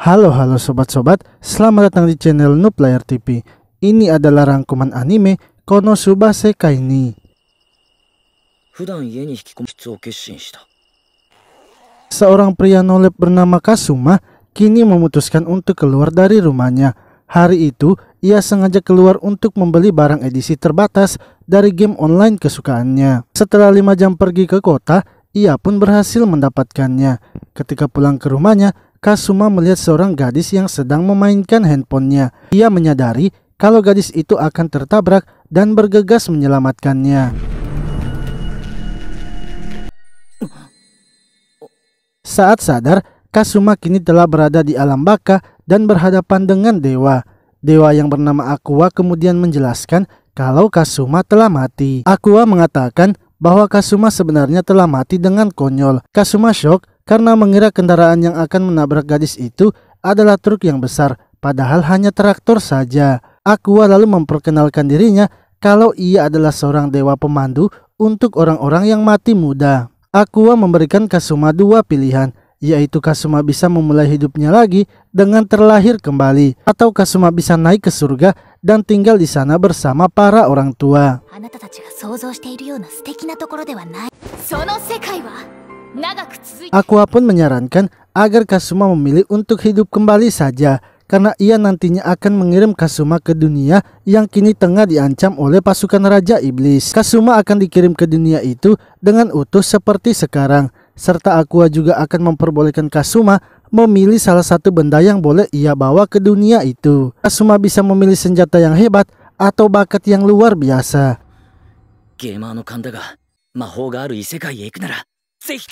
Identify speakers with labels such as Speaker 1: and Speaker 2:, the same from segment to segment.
Speaker 1: Halo sobat-sobat, selamat datang di channel Noob Player TV. Ini adalah rangkuman anime Konosuba Sekai ni. Seorang pria nolep bernama Kasuma kini memutuskan untuk keluar dari rumahnya. Hari itu, ia sengaja keluar untuk membeli barang edisi terbatas dari game online kesukaannya. Setelah 5 jam pergi ke kota, ia pun berhasil mendapatkannya. Ketika pulang ke rumahnya, Kasuma melihat seorang gadis yang sedang memainkan handphonenya. Ia menyadari kalau gadis itu akan tertabrak dan bergegas menyelamatkannya. Saat sadar, Kasuma kini telah berada di alam baka dan berhadapan dengan dewa. Dewa yang bernama Aqua kemudian menjelaskan kalau Kasuma telah mati. Aqua mengatakan bahwa Kasuma sebenarnya telah mati dengan konyol. Kasuma shock karena mengira kendaraan yang akan menabrak gadis itu adalah truk yang besar, padahal hanya traktor saja. Aqua lalu memperkenalkan dirinya kalau ia adalah seorang dewa pemandu untuk orang-orang yang mati muda. Aqua memberikan Kasuma 2 pilihan, yaitu Kasuma bisa memulai hidupnya lagi dengan terlahir kembali, atau Kasuma bisa naik ke surga dan tinggal di sana bersama para orang tua. Aqua pun menyarankan agar Kasuma memilih untuk hidup kembali saja, karena ia nantinya akan mengirim Kasuma ke dunia yang kini tengah diancam oleh pasukan Raja Iblis. Kasuma akan dikirim ke dunia itu dengan utuh seperti sekarang, serta Aqua juga akan memperbolehkan Kasuma memilih salah satu benda yang boleh ia bawa ke dunia itu. Kasuma bisa memilih senjata yang hebat atau bakat yang luar biasa.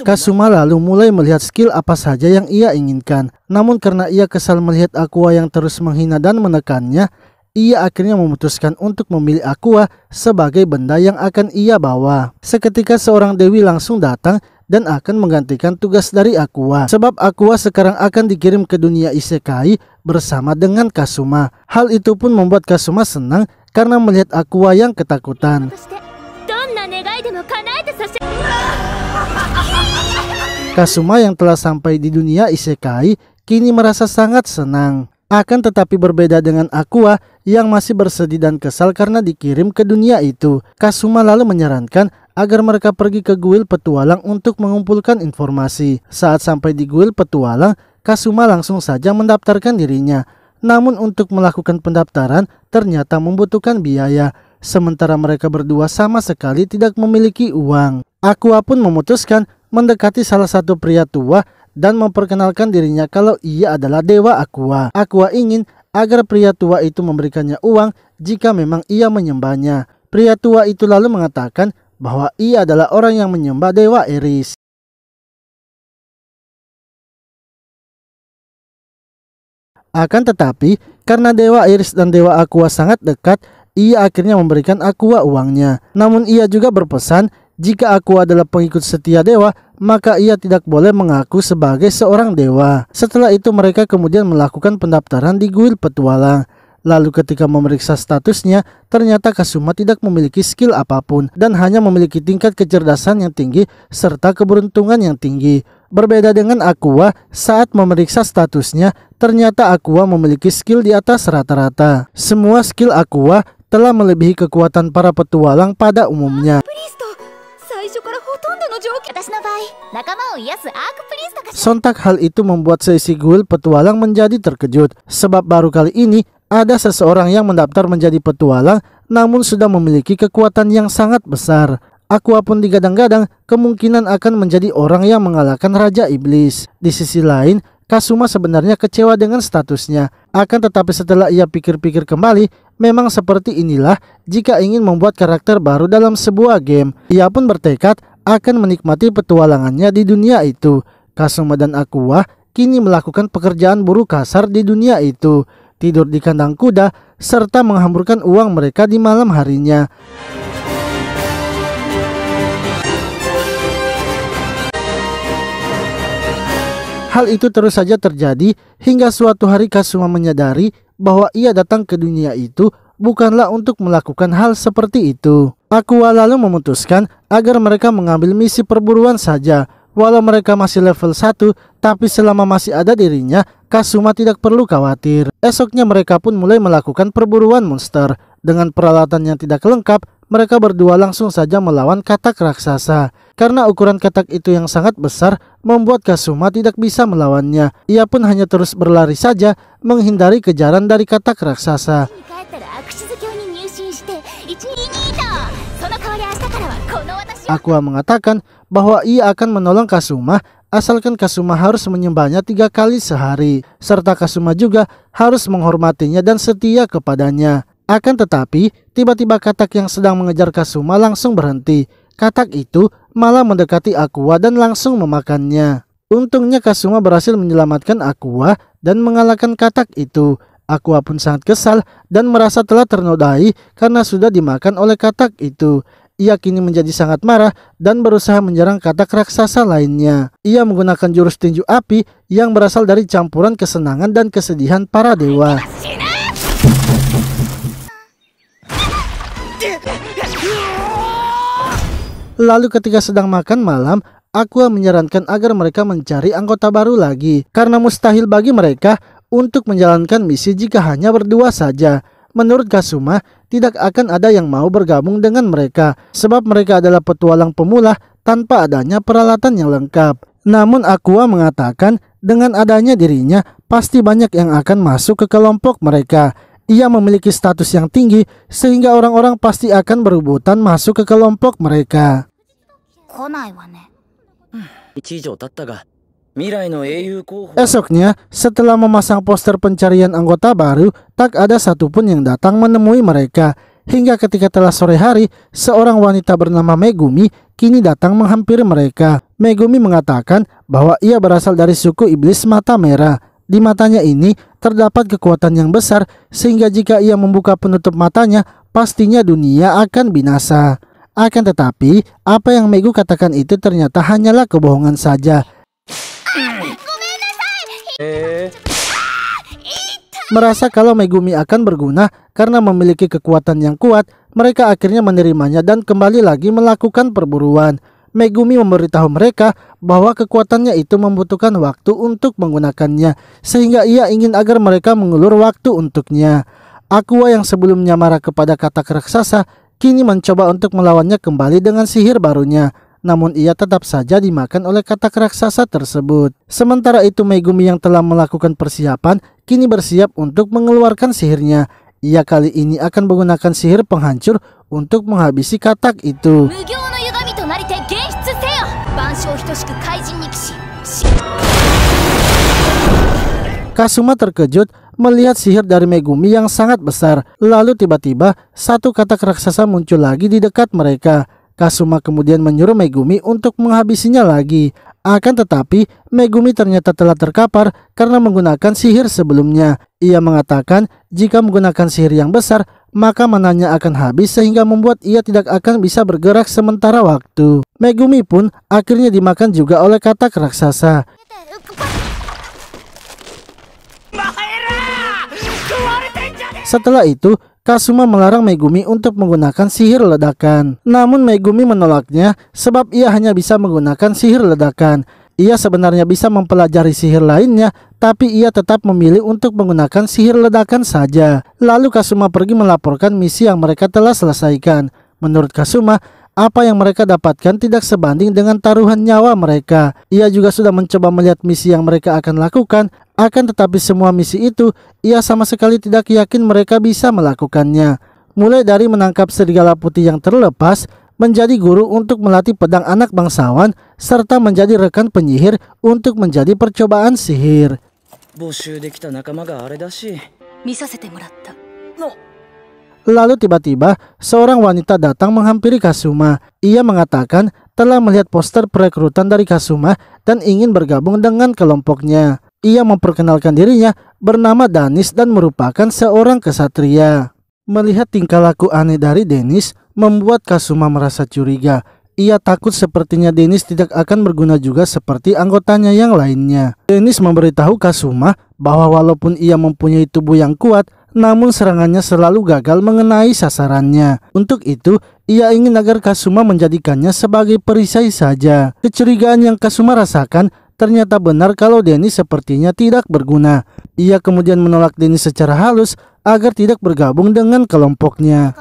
Speaker 1: Kasuma lalu mulai melihat skill apa saja yang ia inginkan. Namun karena ia kesal melihat Aqua yang terus menghina dan menekannya, ia akhirnya memutuskan untuk memilih Aqua sebagai benda yang akan ia bawa. Seketika seorang dewi langsung datang dan akan menggantikan tugas dari Aqua. Sebab Aqua sekarang akan dikirim ke dunia isekai bersama dengan Kasuma. Hal itu pun membuat Kasuma senang karena melihat Aqua yang ketakutan. Kasuma yang telah sampai di dunia isekai kini merasa sangat senang. Akan tetapi berbeda dengan Aqua yang masih bersedih dan kesal karena dikirim ke dunia itu. Kasuma lalu menyarankan agar mereka pergi ke guild petualang untuk mengumpulkan informasi. Saat sampai di guild petualang, Kasuma langsung saja mendaftarkan dirinya. Namun untuk melakukan pendaftaran ternyata membutuhkan biaya, sementara mereka berdua sama sekali tidak memiliki uang. Aqua pun memutuskan mendekati salah satu pria tua dan memperkenalkan dirinya kalau ia adalah dewa Aqua. Aqua ingin agar pria tua itu memberikannya uang jika memang ia menyembahnya. Pria tua itu lalu mengatakan bahwa ia adalah orang yang menyembah dewa Eris. Akan tetapi karena dewa Eris dan dewa Aqua sangat dekat, ia akhirnya memberikan Aqua uangnya. Namun ia juga berpesan jika Aqua adalah pengikut setia dewa, maka ia tidak boleh mengaku sebagai seorang dewa. Setelah itu mereka kemudian melakukan pendaftaran di guild petualang. Lalu ketika memeriksa statusnya, ternyata Kasuma tidak memiliki skill apapun dan hanya memiliki tingkat kecerdasan yang tinggi serta keberuntungan yang tinggi. Berbeda dengan Aqua, saat memeriksa statusnya, ternyata Aqua memiliki skill di atas rata-rata. Semua skill Aqua telah melebihi kekuatan para petualang pada umumnya. Sontak hal itu membuat seisi guild petualang menjadi terkejut, sebab baru kali ini ada seseorang yang mendaftar menjadi petualang namun sudah memiliki kekuatan yang sangat besar. Aqua pun digadang-gadang kemungkinan akan menjadi orang yang mengalahkan Raja Iblis. Di sisi lain, Kasuma sebenarnya kecewa dengan statusnya. Akan tetapi setelah ia pikir-pikir kembali, memang seperti inilah jika ingin membuat karakter baru dalam sebuah game. Ia pun bertekad akan menikmati petualangannya di dunia itu. Kasuma dan Aqua kini melakukan pekerjaan buruh kasar di dunia itu, tidur di kandang kuda, serta menghamburkan uang mereka di malam harinya. Hal itu terus saja terjadi hingga suatu hari Kasuma menyadari bahwa ia datang ke dunia itu bukanlah untuk melakukan hal seperti itu. Aqua lalu memutuskan agar mereka mengambil misi perburuan saja, Walau mereka masih level 1, tapi selama masih ada dirinya, Kazuma tidak perlu khawatir. Esoknya mereka pun mulai melakukan perburuan monster. Dengan peralatan yang tidak lengkap, mereka berdua langsung saja melawan katak raksasa. Karena ukuran katak itu yang sangat besar, membuat Kazuma tidak bisa melawannya. Ia pun hanya terus berlari saja, menghindari kejaran dari katak raksasa. Aqua mengatakan bahwa ia akan menolong Kazuma asalkan Kazuma harus menyembahnya 3 kali sehari, serta Kazuma juga harus menghormatinya dan setia kepadanya. Akan tetapi, tiba-tiba katak yang sedang mengejar Kazuma langsung berhenti. Katak itu malah mendekati Aqua dan langsung memakannya. Untungnya Kazuma berhasil menyelamatkan Aqua dan mengalahkan katak itu. Aqua pun sangat kesal dan merasa telah ternodai karena sudah dimakan oleh katak itu. Ia kini menjadi sangat marah dan berusaha menyerang katak raksasa lainnya. Ia menggunakan jurus tinju api yang berasal dari campuran kesenangan dan kesedihan para dewa. Lalu ketika sedang makan malam, Aqua menyarankan agar mereka mencari anggota baru lagi. Karena mustahil bagi mereka untuk menjalankan misi jika hanya berdua saja. Menurut Kazuma, tidak akan ada yang mau bergabung dengan mereka, sebab mereka adalah petualang pemula tanpa adanya peralatan yang lengkap. Namun Aqua mengatakan dengan adanya dirinya, pasti banyak yang akan masuk ke kelompok mereka. Ia memiliki status yang tinggi, sehingga orang-orang pasti akan berebutan masuk ke kelompok mereka. Esoknya, setelah memasang poster pencarian anggota baru, tak ada satupun yang datang menemui mereka. Hingga ketika telah sore hari, seorang wanita bernama Megumi kini datang menghampiri mereka. Megumi mengatakan bahwa ia berasal dari suku iblis mata merah. Di matanya ini terdapat kekuatan yang besar, sehingga jika ia membuka penutup matanya, pastinya dunia akan binasa. Akan tetapi, apa yang Megu katakan itu ternyata hanyalah kebohongan saja. Merasa kalau Megumi akan berguna karena memiliki kekuatan yang kuat, mereka akhirnya menerimanya dan kembali lagi melakukan perburuan. Megumi memberitahu mereka bahwa kekuatannya itu membutuhkan waktu untuk menggunakannya, sehingga ia ingin agar mereka mengulur waktu untuknya. Aqua yang sebelumnya marah kepada katak raksasa, kini mencoba untuk melawannya kembali dengan sihir barunya. Namun ia tetap saja dimakan oleh katak raksasa tersebut. Sementara itu Megumi yang telah melakukan persiapan kini bersiap untuk mengeluarkan sihirnya. Ia kali ini akan menggunakan sihir penghancur untuk menghabisi katak itu. Kazuma terkejut melihat sihir dari Megumi yang sangat besar. Lalu tiba-tiba satu katak raksasa muncul lagi di dekat mereka. Kazuma kemudian menyuruh Megumi untuk menghabisinya lagi. Akan tetapi, Megumi ternyata telah terkapar karena menggunakan sihir sebelumnya. Ia mengatakan jika menggunakan sihir yang besar, maka mananya akan habis sehingga membuat ia tidak akan bisa bergerak sementara waktu. Megumi pun akhirnya dimakan juga oleh katak raksasa. Setelah itu, Kazuma melarang Megumi untuk menggunakan sihir ledakan. Namun Megumi menolaknya sebab ia hanya bisa menggunakan sihir ledakan. Ia sebenarnya bisa mempelajari sihir lainnya, tapi ia tetap memilih untuk menggunakan sihir ledakan saja. Lalu Kazuma pergi melaporkan misi yang mereka telah selesaikan. Menurut Kazuma, apa yang mereka dapatkan tidak sebanding dengan taruhan nyawa mereka. Ia juga sudah mencoba melihat misi yang mereka akan lakukan. Akan tetapi semua misi itu, ia sama sekali tidak yakin mereka bisa melakukannya. Mulai dari menangkap serigala putih yang terlepas, menjadi guru untuk melatih pedang anak bangsawan, serta menjadi rekan penyihir untuk menjadi percobaan sihir. Lalu tiba-tiba, seorang wanita datang menghampiri Kazuma. Ia mengatakan telah melihat poster perekrutan dari Kazuma dan ingin bergabung dengan kelompoknya. Ia memperkenalkan dirinya bernama Danis dan merupakan seorang kesatria. Melihat tingkah laku aneh dari Danis membuat Kazuma merasa curiga. Ia takut sepertinya Danis tidak akan berguna juga seperti anggotanya yang lainnya. Danis memberitahu Kazuma bahwa walaupun ia mempunyai tubuh yang kuat, namun serangannya selalu gagal mengenai sasarannya. Untuk itu, ia ingin agar Kasuma menjadikannya sebagai perisai saja. Kecurigaan yang Kasuma rasakan ternyata benar kalau Dennis sepertinya tidak berguna. Ia kemudian menolak Dennis secara halus agar tidak bergabung dengan kelompoknya.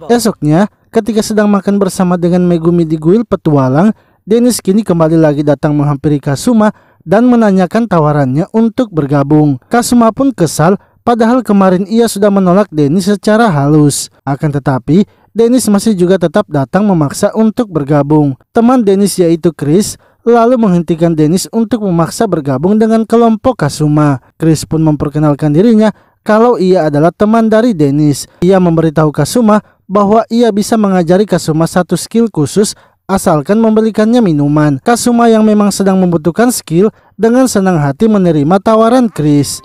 Speaker 1: Esoknya, ketika sedang makan bersama dengan Megumi di kuil petualang, Dennis kini kembali lagi datang menghampiri Kasuma dan menanyakan tawarannya untuk bergabung. Kasuma pun kesal, padahal kemarin ia sudah menolak Dennis secara halus. Akan tetapi, Dennis masih juga tetap datang memaksa untuk bergabung. Teman Dennis yaitu Chris lalu menghentikan Dennis untuk memaksa bergabung dengan kelompok Kasuma. Chris pun memperkenalkan dirinya kalau ia adalah teman dari Dennis. Ia memberitahu Kasuma bahwa ia bisa mengajari Kasuma satu skill khusus asalkan membelikannya minuman. Kasuma yang memang sedang membutuhkan skill dengan senang hati menerima tawaran Chris.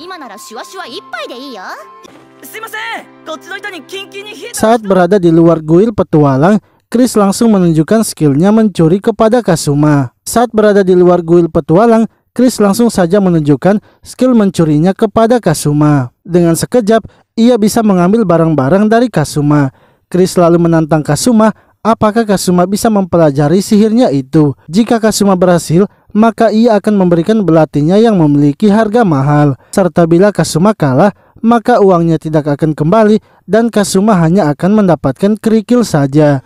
Speaker 1: Saat berada di luar kuil petualang, Chris langsung menunjukkan skillnya mencuri kepada Kasuma. Saat berada di luar kuil petualang, Chris langsung saja menunjukkan skill mencurinya kepada Kasuma. Dengan sekejap, ia bisa mengambil barang-barang dari Kasuma. Chris lalu menantang Kasuma, apakah Kasuma bisa mempelajari sihirnya itu. Jika Kasuma berhasil, maka ia akan memberikan belatinya yang memiliki harga mahal. Serta bila Kasuma kalah, maka uangnya tidak akan kembali dan Kasuma hanya akan mendapatkan kerikil saja.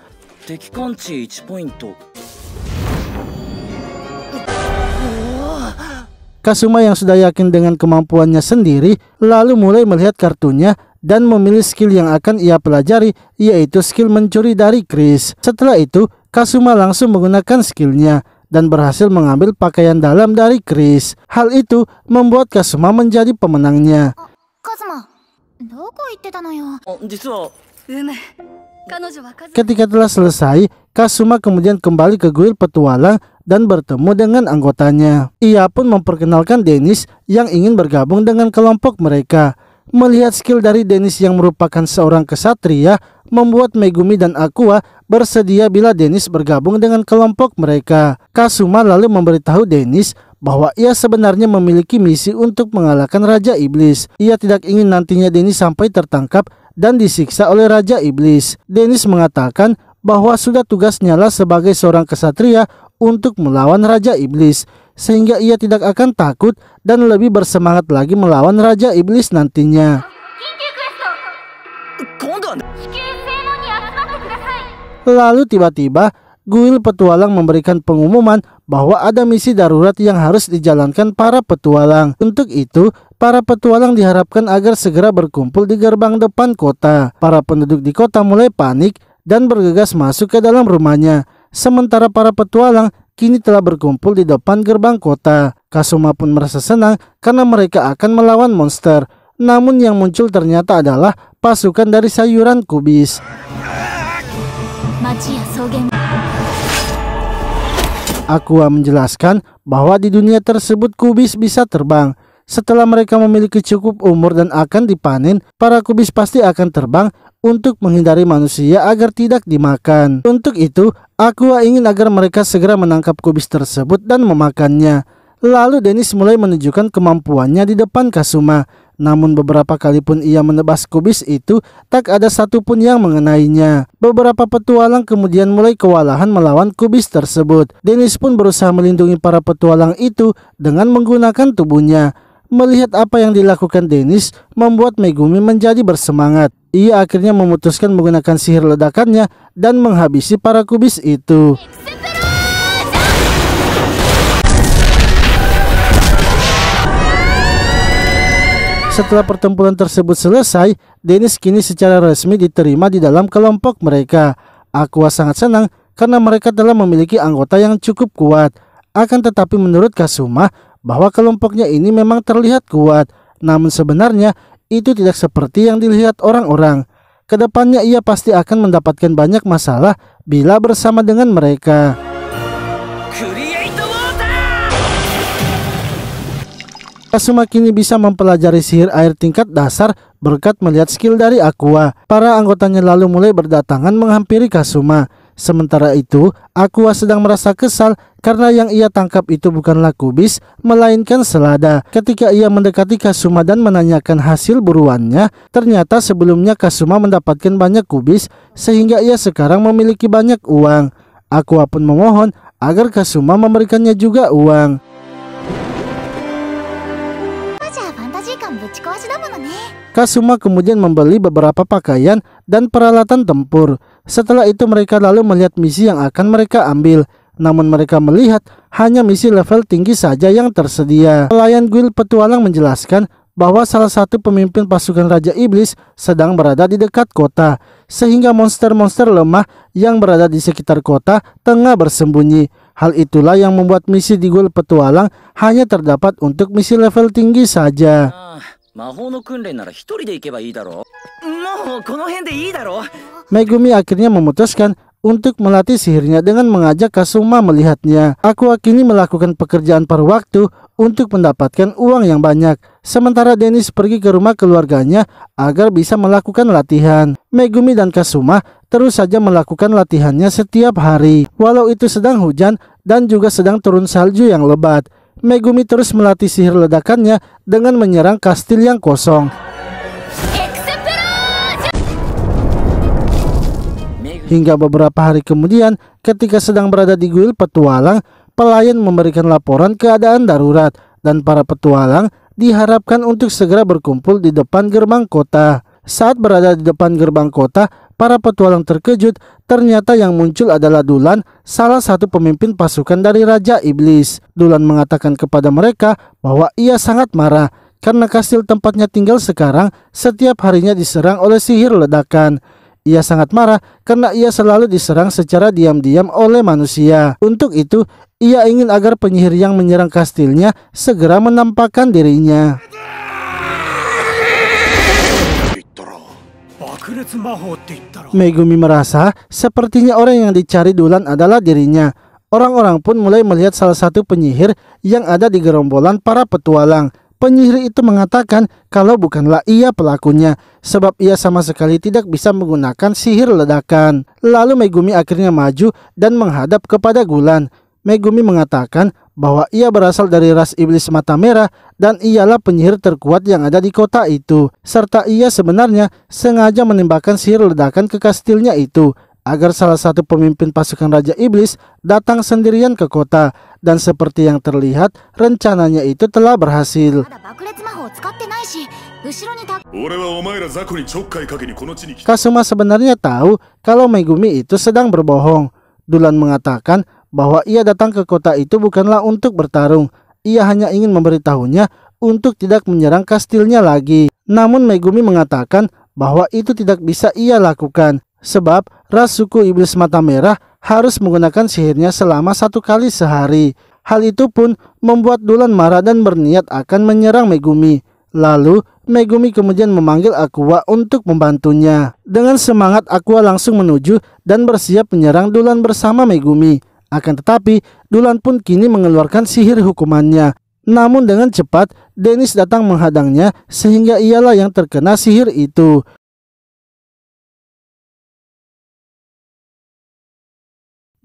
Speaker 1: Kasuma yang sudah yakin dengan kemampuannya sendiri lalu mulai melihat kartunya dan memilih skill yang akan ia pelajari, yaitu skill mencuri dari Chris. Setelah itu, Kasuma langsung menggunakan skillnya dan berhasil mengambil pakaian dalam dari Chris. Hal itu membuat Kasuma menjadi pemenangnya. Ketika telah selesai, Kasuma kemudian kembali ke kuil petualang dan bertemu dengan anggotanya. Ia pun memperkenalkan Dennis yang ingin bergabung dengan kelompok mereka. Melihat skill dari Dennis yang merupakan seorang kesatria, membuat Megumi dan Aqua bersedia bila Dennis bergabung dengan kelompok mereka. Kasuma lalu memberitahu Dennis bahwa ia sebenarnya memiliki misi untuk mengalahkan Raja Iblis. Ia tidak ingin nantinya Dennis sampai tertangkap dan disiksa oleh Raja Iblis. Dennis mengatakan bahwa sudah tugasnya lah sebagai seorang kesatria untuk melawan Raja Iblis, sehingga ia tidak akan takut dan lebih bersemangat lagi melawan Raja Iblis nantinya. Lalu tiba-tiba kuil petualang memberikan pengumuman bahwa ada misi darurat yang harus dijalankan para petualang. Untuk itu, para petualang diharapkan agar segera berkumpul di gerbang depan kota. Para penduduk di kota mulai panik dan bergegas masuk ke dalam rumahnya. Sementara para petualang kini telah berkumpul di depan gerbang kota. Kasuma pun merasa senang karena mereka akan melawan monster. Namun yang muncul ternyata adalah pasukan dari sayuran kubis. Aqua menjelaskan bahwa di dunia tersebut kubis bisa terbang. Setelah mereka memiliki cukup umur dan akan dipanen, para kubis pasti akan terbang untuk menghindari manusia agar tidak dimakan. Untuk itu, Aqua ingin agar mereka segera menangkap kubis tersebut dan memakannya. Lalu Dennis mulai menunjukkan kemampuannya di depan Kasuma. Namun beberapa kali pun ia menebas kubis itu, tak ada satupun yang mengenainya. Beberapa petualang kemudian mulai kewalahan melawan kubis tersebut. Dennis pun berusaha melindungi para petualang itu dengan menggunakan tubuhnya. Melihat apa yang dilakukan Dennis membuat Megumi menjadi bersemangat. Ia akhirnya memutuskan menggunakan sihir ledakannya dan menghabisi para kubis itu. Setelah pertempuran tersebut selesai, Dennis kini secara resmi diterima di dalam kelompok mereka. Aqua sangat senang karena mereka telah memiliki anggota yang cukup kuat. Akan tetapi menurut Kasuma, bahwa kelompoknya ini memang terlihat kuat. Namun sebenarnya itu tidak seperti yang dilihat orang-orang. Kedepannya ia pasti akan mendapatkan banyak masalah bila bersama dengan mereka. Kasuma kini bisa mempelajari sihir air tingkat dasar berkat melihat skill dari Aqua. Para anggotanya lalu mulai berdatangan menghampiri Kasuma. Sementara itu, Aqua sedang merasa kesal karena yang ia tangkap itu bukanlah kubis, melainkan selada. Ketika ia mendekati Kazuma dan menanyakan hasil buruannya, ternyata sebelumnya Kazuma mendapatkan banyak kubis sehingga ia sekarang memiliki banyak uang. Aqua pun memohon agar Kazuma memberikannya juga uang. Kazuma kemudian membeli beberapa pakaian dan peralatan tempur. Setelah itu mereka lalu melihat misi yang akan mereka ambil. Namun mereka melihat hanya misi level tinggi saja yang tersedia. Pelayan guild petualang menjelaskan bahwa salah satu pemimpin pasukan Raja Iblis sedang berada di dekat kota, sehingga monster-monster lemah yang berada di sekitar kota tengah bersembunyi. Hal itulah yang membuat misi di guild petualang hanya terdapat untuk misi level tinggi saja. Megumi akhirnya memutuskan untuk melatih sihirnya dengan mengajak Kazuma melihatnya. Aqua kini melakukan pekerjaan paruh waktu untuk mendapatkan uang yang banyak. Sementara Dennis pergi ke rumah keluarganya agar bisa melakukan latihan. Megumi dan Kazuma terus saja melakukan latihannya setiap hari. Walau itu sedang hujan dan juga sedang turun salju yang lebat, Megumi terus melatih sihir ledakannya dengan menyerang kastil yang kosong. Hingga beberapa hari kemudian, ketika sedang berada di guild petualang, pelayan memberikan laporan keadaan darurat dan para petualang diharapkan untuk segera berkumpul di depan gerbang kota. Saat berada di depan gerbang kota, para petualang terkejut. Ternyata yang muncul adalah Dulan, salah satu pemimpin pasukan dari Raja Iblis. Dulan mengatakan kepada mereka bahwa ia sangat marah karena kastil tempatnya tinggal sekarang setiap harinya diserang oleh sihir ledakan. Ia sangat marah karena ia selalu diserang secara diam-diam oleh manusia. Untuk itu, ia ingin agar penyihir yang menyerang kastilnya segera menampakkan dirinya. Megumi merasa sepertinya orang yang dicari Dulan adalah dirinya. Orang-orang pun mulai melihat salah satu penyihir yang ada di gerombolan para petualang. Penyihir itu mengatakan kalau bukanlah ia pelakunya, sebab ia sama sekali tidak bisa menggunakan sihir ledakan. Lalu Megumi akhirnya maju dan menghadap kepada Gulan. Megumi mengatakan bahwa ia berasal dari ras iblis mata merah dan ialah penyihir terkuat yang ada di kota itu. Serta ia sebenarnya sengaja menembakkan sihir ledakan ke kastilnya itu agar salah satu pemimpin pasukan Raja Iblis datang sendirian ke kota. Dan seperti yang terlihat, rencananya itu telah berhasil. Kazuma sebenarnya tahu kalau Megumi itu sedang berbohong. Dulan mengatakan bahwa ia datang ke kota itu bukanlah untuk bertarung. Ia hanya ingin memberitahunya untuk tidak menyerang kastilnya lagi. Namun Megumi mengatakan bahwa itu tidak bisa ia lakukan, sebab ras suku iblis mata merah harus menggunakan sihirnya selama 1 kali sehari. Hal itu pun membuat Dulan marah dan berniat akan menyerang Megumi. Lalu Megumi kemudian memanggil Aqua untuk membantunya. Dengan semangat Aqua langsung menuju dan bersiap menyerang Dulan bersama Megumi. Akan tetapi Dulan pun kini mengeluarkan sihir hukumannya. Namun dengan cepat Dennis datang menghadangnya sehingga ialah yang terkena sihir itu.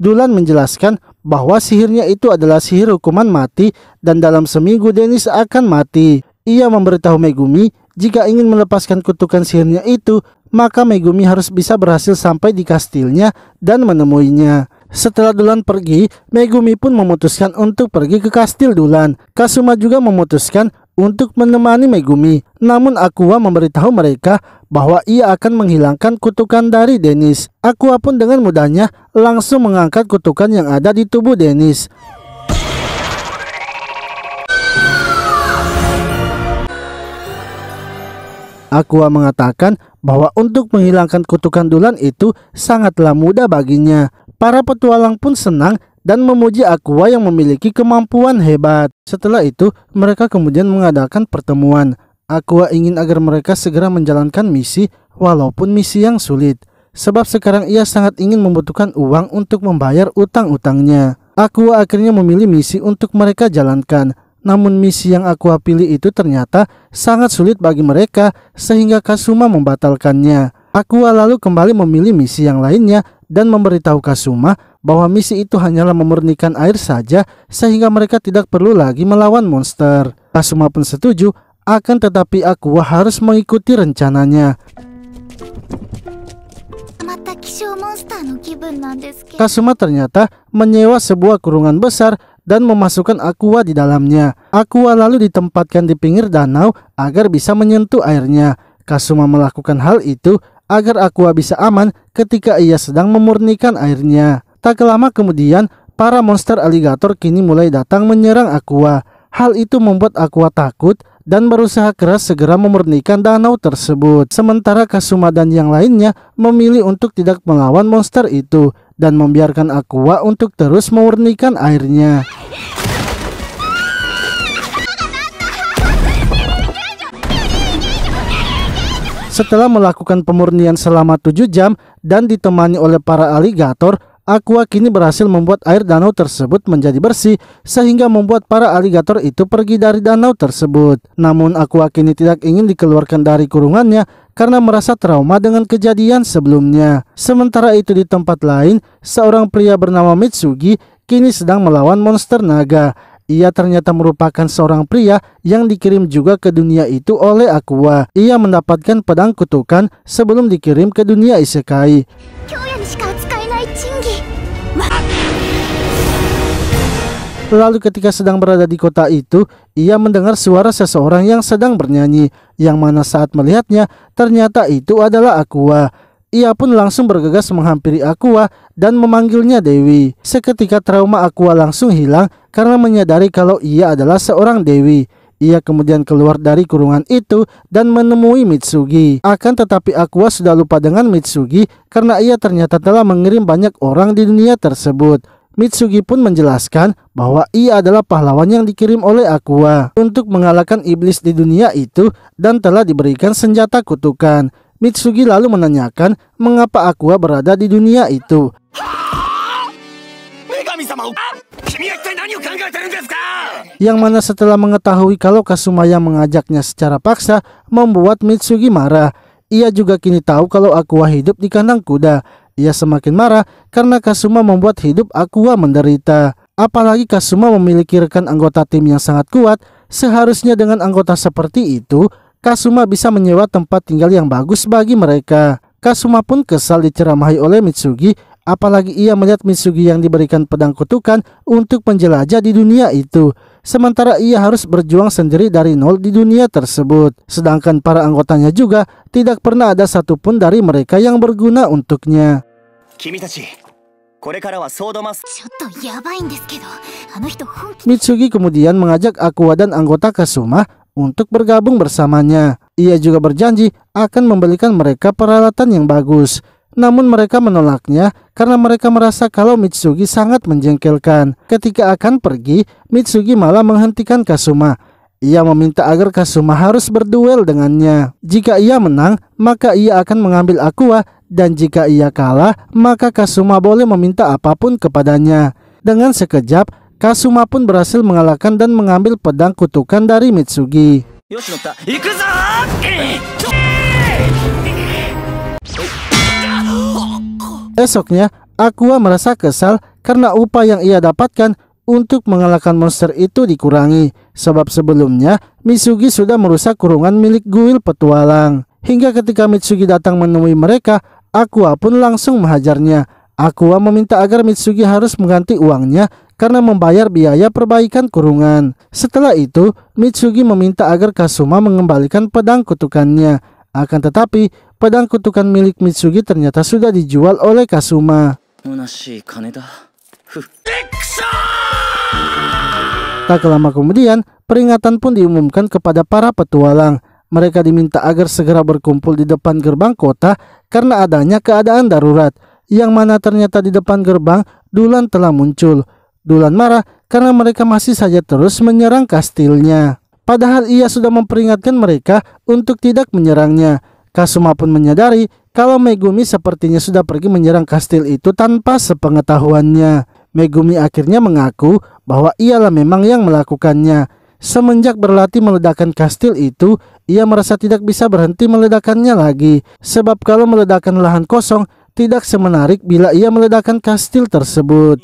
Speaker 1: Dulan menjelaskan bahwa sihirnya itu adalah sihir hukuman mati dan dalam seminggu Dennis akan mati. Ia memberitahu Megumi jika ingin melepaskan kutukan sihirnya itu, maka Megumi harus bisa berhasil sampai di kastilnya dan menemuinya. Setelah Dulan pergi, Megumi pun memutuskan untuk pergi ke kastil Dulan. Kazuma juga memutuskan untuk menemani Megumi. Namun Aqua memberitahu mereka bahwa ia akan menghilangkan kutukan dari Dennis. Aqua pun dengan mudahnya langsung mengangkat kutukan yang ada di tubuh Dennis. Aqua mengatakan bahwa untuk menghilangkan kutukan Dulan itu sangatlah mudah baginya. Para petualang pun senang dan memuji Aqua yang memiliki kemampuan hebat. Setelah itu, mereka kemudian mengadakan pertemuan. Aqua ingin agar mereka segera menjalankan misi, walaupun misi yang sulit. Sebab sekarang ia sangat ingin membutuhkan uang untuk membayar utang-utangnya. Aqua akhirnya memilih misi untuk mereka jalankan. Namun misi yang Aqua pilih itu ternyata sangat sulit bagi mereka, sehingga Kazuma membatalkannya. Aqua lalu kembali memilih misi yang lainnya dan memberitahu Kazuma bahwa misi itu hanyalah memurnikan air saja sehingga mereka tidak perlu lagi melawan monster. Kazuma pun setuju, akan tetapi Aqua harus mengikuti rencananya. Kazuma ternyata menyewa sebuah kurungan besar dan memasukkan Aqua di dalamnya. Aqua lalu ditempatkan di pinggir danau agar bisa menyentuh airnya. Kazuma melakukan hal itu agar Aqua bisa aman ketika ia sedang memurnikan airnya. Tak lama kemudian, para monster aligator kini mulai datang menyerang Aqua. Hal itu membuat Aqua takut dan berusaha keras segera memurnikan danau tersebut. Sementara Kazuma dan yang lainnya memilih untuk tidak melawan monster itu dan membiarkan Aqua untuk terus memurnikan airnya. Setelah melakukan pemurnian selama 7 jam dan ditemani oleh para aligator, Aqua kini berhasil membuat air danau tersebut menjadi bersih sehingga membuat para aligator itu pergi dari danau tersebut. Namun Aqua kini tidak ingin dikeluarkan dari kurungannya karena merasa trauma dengan kejadian sebelumnya. Sementara itu di tempat lain, seorang pria bernama Mitsugi kini sedang melawan monster naga. Ia ternyata merupakan seorang pria yang dikirim juga ke dunia itu oleh Aqua. Ia mendapatkan pedang kutukan sebelum dikirim ke dunia isekai. Lalu ketika sedang berada di kota itu, ia mendengar suara seseorang yang sedang bernyanyi, yang mana saat melihatnya, ternyata itu adalah Aqua. Ia pun langsung bergegas menghampiri Aqua dan memanggilnya Dewi. Seketika trauma Aqua langsung hilang karena menyadari kalau ia adalah seorang Dewi. Ia kemudian keluar dari kurungan itu dan menemui Mitsugi. Akan tetapi Aqua sudah lupa dengan Mitsugi karena ia ternyata telah mengirim banyak orang di dunia tersebut. Mitsugi pun menjelaskan bahwa ia adalah pahlawan yang dikirim oleh Aqua untuk mengalahkan iblis di dunia itu dan telah diberikan senjata kutukan. Mitsugi lalu menanyakan mengapa Aqua berada di dunia itu. Yang mana setelah mengetahui kalau Kazuma yang mengajaknya secara paksa membuat Mitsugi marah. Ia juga kini tahu kalau Aqua hidup di kandang kuda. Ia semakin marah karena Kazuma membuat hidup Aqua menderita. Apalagi Kazuma memiliki rekan anggota tim yang sangat kuat. Seharusnya dengan anggota seperti itu, Kazuma bisa menyewa tempat tinggal yang bagus bagi mereka. Kazuma pun kesal diceramahi oleh Mitsugi, apalagi ia melihat Mitsugi yang diberikan pedang kutukan untuk menjelajah di dunia itu. Sementara ia harus berjuang sendiri dari nol di dunia tersebut. Sedangkan para anggotanya juga tidak pernah ada satupun dari mereka yang berguna untuknya. Mitsugi kemudian mengajak Aqua dan anggota Kazuma untuk bergabung bersamanya. Ia juga berjanji akan membelikan mereka peralatan yang bagus. Namun mereka menolaknya karena mereka merasa kalau Mitsugi sangat menjengkelkan. Ketika akan pergi, Mitsugi malah menghentikan Kazuma. Ia meminta agar Kazuma harus berduel dengannya. Jika ia menang, maka ia akan mengambil Aqua, dan jika ia kalah, maka Kazuma boleh meminta apapun kepadanya. Dengan sekejap, Kazuma pun berhasil mengalahkan dan mengambil pedang kutukan dari Mitsugi. Esoknya, Aqua merasa kesal karena upah yang ia dapatkan untuk mengalahkan monster itu dikurangi. Sebab sebelumnya, Mitsugi sudah merusak kurungan milik Guild Petualang. Hingga ketika Mitsugi datang menemui mereka, Aqua pun langsung menghajarnya. Aqua meminta agar Mitsugi harus mengganti uangnya karena membayar biaya perbaikan kurungan. Setelah itu, Mitsugi meminta agar Kazuma mengembalikan pedang kutukannya. Akan tetapi, pedang kutukan milik Mitsugi ternyata sudah dijual oleh Kazuma. Tak lama kemudian, peringatan pun diumumkan kepada para petualang. Mereka diminta agar segera berkumpul di depan gerbang kota karena adanya keadaan darurat. Yang mana ternyata di depan gerbang, Dulan telah muncul. Dulan marah karena mereka masih saja terus menyerang kastilnya. Padahal ia sudah memperingatkan mereka untuk tidak menyerangnya. Kazuma pun menyadari kalau Megumi sepertinya sudah pergi menyerang kastil itu tanpa sepengetahuannya. Megumi akhirnya mengaku bahwa ialah memang yang melakukannya. Semenjak berlatih meledakkan kastil itu, ia merasa tidak bisa berhenti meledakannya lagi. Sebab kalau meledakkan lahan kosong, tidak semenarik bila ia meledakkan kastil tersebut.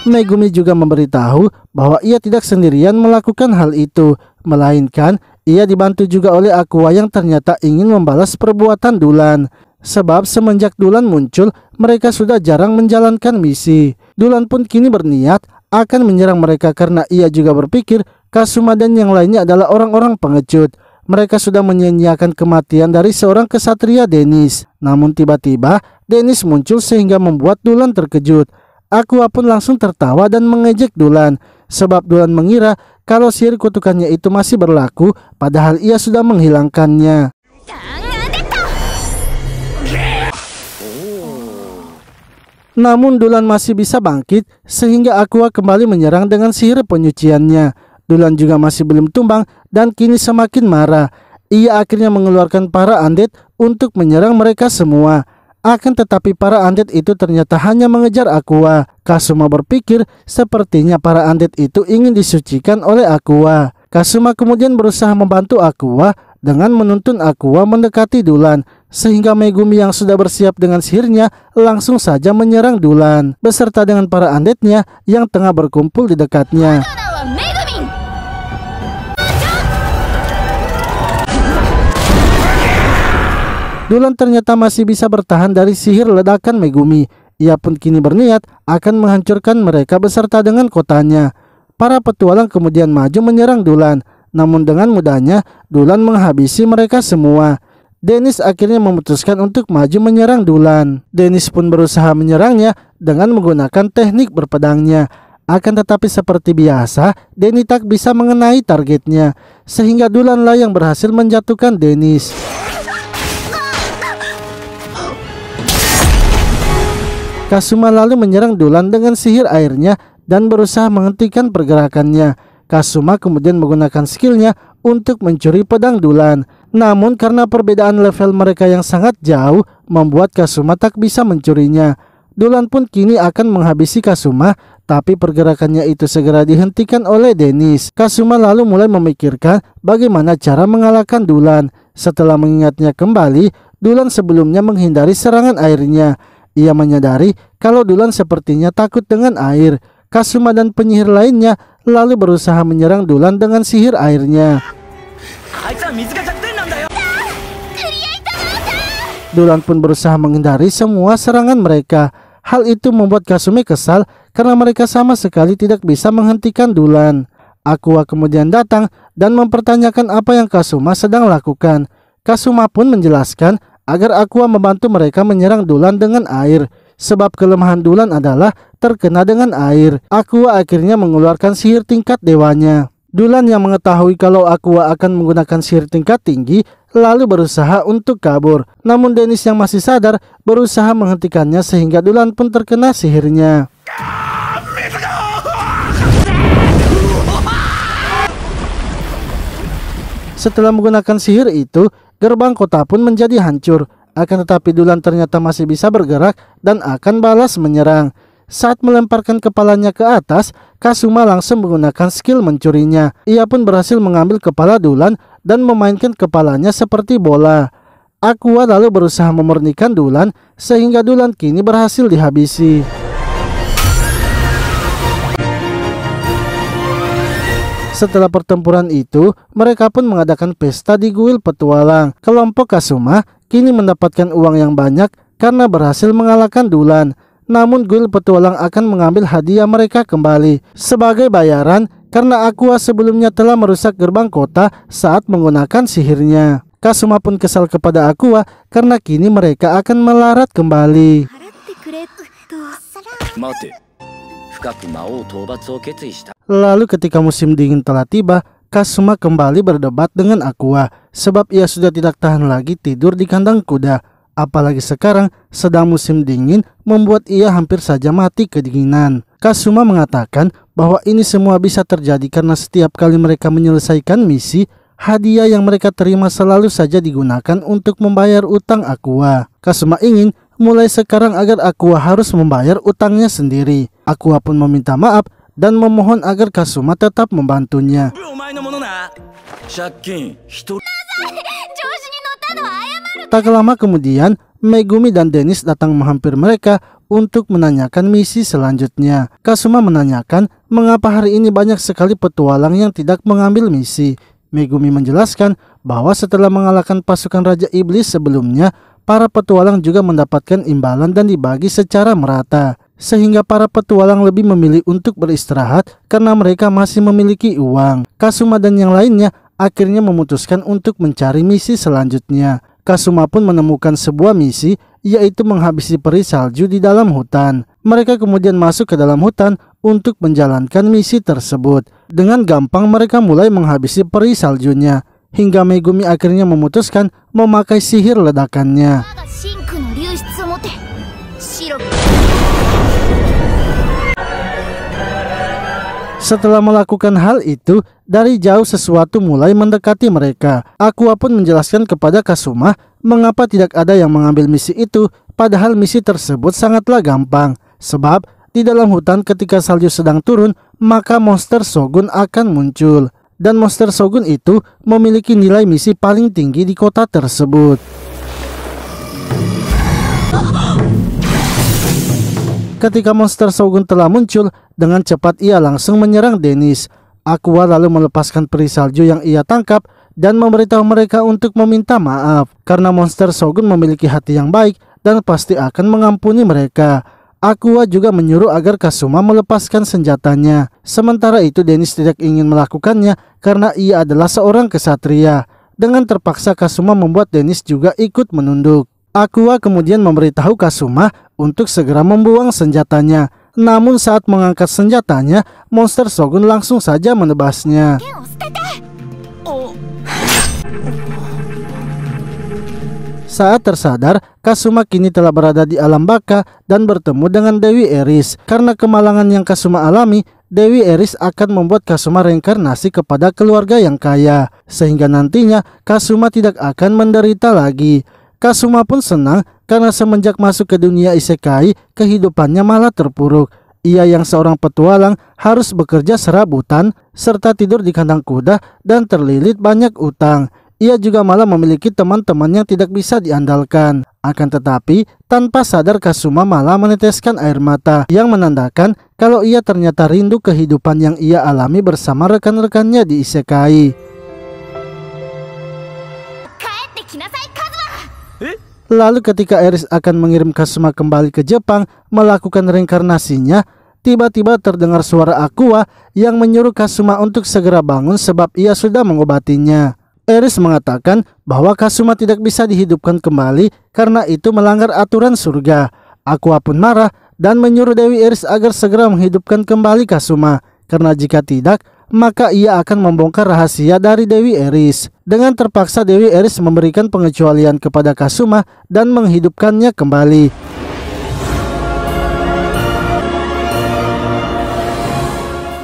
Speaker 1: Megumi juga memberitahu bahwa ia tidak sendirian melakukan hal itu, melainkan ia dibantu juga oleh Aqua yang ternyata ingin membalas perbuatan Dulan. Sebab semenjak Dulan muncul, mereka sudah jarang menjalankan misi. Dulan pun kini berniat akan menyerang mereka karena ia juga berpikir Kasuma dan yang lainnya adalah orang-orang pengecut. Mereka sudah menyia-nyiakan kematian dari seorang kesatria Dennis. Namun tiba-tiba Dennis muncul sehingga membuat Dulan terkejut. Aqua pun langsung tertawa dan mengejek Dulan, sebab Dulan mengira kalau sihir kutukannya itu masih berlaku, padahal ia sudah menghilangkannya. Namun Dulan masih bisa bangkit, sehingga Aqua kembali menyerang dengan sihir penyuciannya. Dulan juga masih belum tumbang dan kini semakin marah. Ia akhirnya mengeluarkan para undead untuk menyerang mereka semua. Akan tetapi para undead itu ternyata hanya mengejar Aqua. Kasuma berpikir sepertinya para undead itu ingin disucikan oleh Aqua. Kasuma kemudian berusaha membantu Aqua dengan menuntun Aqua mendekati Dulan, sehingga Megumi yang sudah bersiap dengan sihirnya langsung saja menyerang Dulan beserta dengan para undeadnya yang tengah berkumpul di dekatnya. Dulan ternyata masih bisa bertahan dari sihir ledakan Megumi. Ia pun kini berniat akan menghancurkan mereka beserta dengan kotanya. Para petualang kemudian maju menyerang Dulan. Namun dengan mudahnya Dulan menghabisi mereka semua. Dennis akhirnya memutuskan untuk maju menyerang Dulan. Dennis pun berusaha menyerangnya dengan menggunakan teknik berpedangnya. Akan tetapi seperti biasa, Dennis tak bisa mengenai targetnya, sehingga Dulanlah yang berhasil menjatuhkan Dennis. Kasuma lalu menyerang Dulan dengan sihir airnya dan berusaha menghentikan pergerakannya. Kasuma kemudian menggunakan skillnya untuk mencuri pedang Dulan. Namun karena perbedaan level mereka yang sangat jauh, membuat Kasuma tak bisa mencurinya. Dulan pun kini akan menghabisi Kasuma, tapi pergerakannya itu segera dihentikan oleh Dennis. Kasuma lalu mulai memikirkan bagaimana cara mengalahkan Dulan. Setelah mengingatnya kembali, Dulan sebelumnya menghindari serangan airnya. Ia menyadari kalau Dulan sepertinya takut dengan air. Kasuma dan penyihir lainnya lalu berusaha menyerang Dulan dengan sihir airnya. Dulan pun berusaha menghindari semua serangan mereka. Hal itu membuat Kasumi kesal karena mereka sama sekali tidak bisa menghentikan Dulan. Aqua kemudian datang dan mempertanyakan apa yang Kasuma sedang lakukan. Kasuma pun menjelaskan agar Aqua membantu mereka menyerang Dulan dengan air, sebab kelemahan Dulan adalah terkena dengan air. Aqua akhirnya mengeluarkan sihir tingkat dewanya. Dulan yang mengetahui kalau Aqua akan menggunakan sihir tingkat tinggi lalu berusaha untuk kabur. Namun Dennis yang masih sadar berusaha menghentikannya sehingga Dulan pun terkena sihirnya. Setelah menggunakan sihir itu, gerbang kota pun menjadi hancur. Akan tetapi Dulan ternyata masih bisa bergerak dan akan balas menyerang. Saat melemparkan kepalanya ke atas, Kasuma langsung menggunakan skill mencurinya. Ia pun berhasil mengambil kepala Dulan dan memainkan kepalanya seperti bola. Aqua lalu berusaha memurnikan Dulan sehingga Dulan kini berhasil dihabisi. Setelah pertempuran itu, mereka pun mengadakan pesta di kuil petualang. Kelompok Kasuma kini mendapatkan uang yang banyak karena berhasil mengalahkan Dulan. Namun kuil petualang akan mengambil hadiah mereka kembali sebagai bayaran karena Aqua sebelumnya telah merusak gerbang kota saat menggunakan sihirnya. Kasuma pun kesal kepada Aqua karena kini mereka akan melarat kembali. Lalu ketika musim dingin telah tiba, Kasuma kembali berdebat dengan Aqua sebab ia sudah tidak tahan lagi tidur di kandang kuda. Apalagi sekarang sedang musim dingin membuat ia hampir saja mati kedinginan. Kasuma mengatakan bahwa ini semua bisa terjadi karena setiap kali mereka menyelesaikan misi, hadiah yang mereka terima selalu saja digunakan untuk membayar utang Aqua. Kasuma ingin mulai sekarang agar Aqua harus membayar utangnya sendiri. Aqua pun meminta maaf dan memohon agar Kasuma tetap membantunya. Tak lama kemudian, Megumi dan Dennis datang menghampiri mereka untuk menanyakan misi selanjutnya. Kasuma menanyakan mengapa hari ini banyak sekali petualang yang tidak mengambil misi. Megumi menjelaskan bahwa setelah mengalahkan pasukan Raja Iblis sebelumnya, para petualang juga mendapatkan imbalan dan dibagi secara merata. Sehingga para petualang lebih memilih untuk beristirahat karena mereka masih memiliki uang. Kasuma dan yang lainnya akhirnya memutuskan untuk mencari misi selanjutnya. Kasuma pun menemukan sebuah misi, yaitu menghabisi peri salju di dalam hutan. Mereka kemudian masuk ke dalam hutan untuk menjalankan misi tersebut. Dengan gampang mereka mulai menghabisi peri saljunya, hingga Megumi akhirnya memutuskan memakai sihir ledakannya. Setelah melakukan hal itu, dari jauh sesuatu mulai mendekati mereka. Aqua pun menjelaskan kepada Kasuma mengapa tidak ada yang mengambil misi itu, padahal misi tersebut sangatlah gampang. Sebab di dalam hutan ketika salju sedang turun, maka monster Shogun akan muncul. Dan monster Shogun itu memiliki nilai misi paling tinggi di kota tersebut. Ketika monster Shogun telah muncul, dengan cepat ia langsung menyerang Dennis. Aqua lalu melepaskan peri salju yang ia tangkap dan memberitahu mereka untuk meminta maaf karena monster Shogun memiliki hati yang baik dan pasti akan mengampuni mereka. Aqua juga menyuruh agar Kasuma melepaskan senjatanya. Sementara itu Dennis tidak ingin melakukannya karena ia adalah seorang kesatria. Dengan terpaksa Kasuma membuat Dennis juga ikut menunduk. Aqua kemudian memberitahu Kasuma untuk segera membuang senjatanya. Namun saat mengangkat senjatanya, monster Shogun langsung saja menebasnya. Saat tersadar, Kasuma kini telah berada di alam baka dan bertemu dengan Dewi Eris. Karena kemalangan yang Kasuma alami, Dewi Eris akan membuat Kasuma reinkarnasi kepada keluarga yang kaya, sehingga nantinya Kasuma tidak akan menderita lagi. Kasuma pun senang karena semenjak masuk ke dunia isekai, kehidupannya malah terpuruk. Ia yang seorang petualang harus bekerja serabutan, serta tidur di kandang kuda dan terlilit banyak utang. Ia juga malah memiliki teman-teman yang tidak bisa diandalkan. Akan tetapi, tanpa sadar Kasuma malah meneteskan air mata yang menandakan kalau ia ternyata rindu kehidupan yang ia alami bersama rekan-rekannya di isekai. Lalu ketika Eris akan mengirim Kasuma kembali ke Jepang melakukan reinkarnasinya, tiba-tiba terdengar suara Aqua yang menyuruh Kasuma untuk segera bangun sebab ia sudah mengobatinya. Eris mengatakan bahwa Kasuma tidak bisa dihidupkan kembali karena itu melanggar aturan surga. Aqua pun marah dan menyuruh Dewi Eris agar segera menghidupkan kembali Kasuma, karena jika tidak, maka ia akan membongkar rahasia dari Dewi Eris. Dengan terpaksa Dewi Eris memberikan pengecualian kepada Kasuma dan menghidupkannya kembali.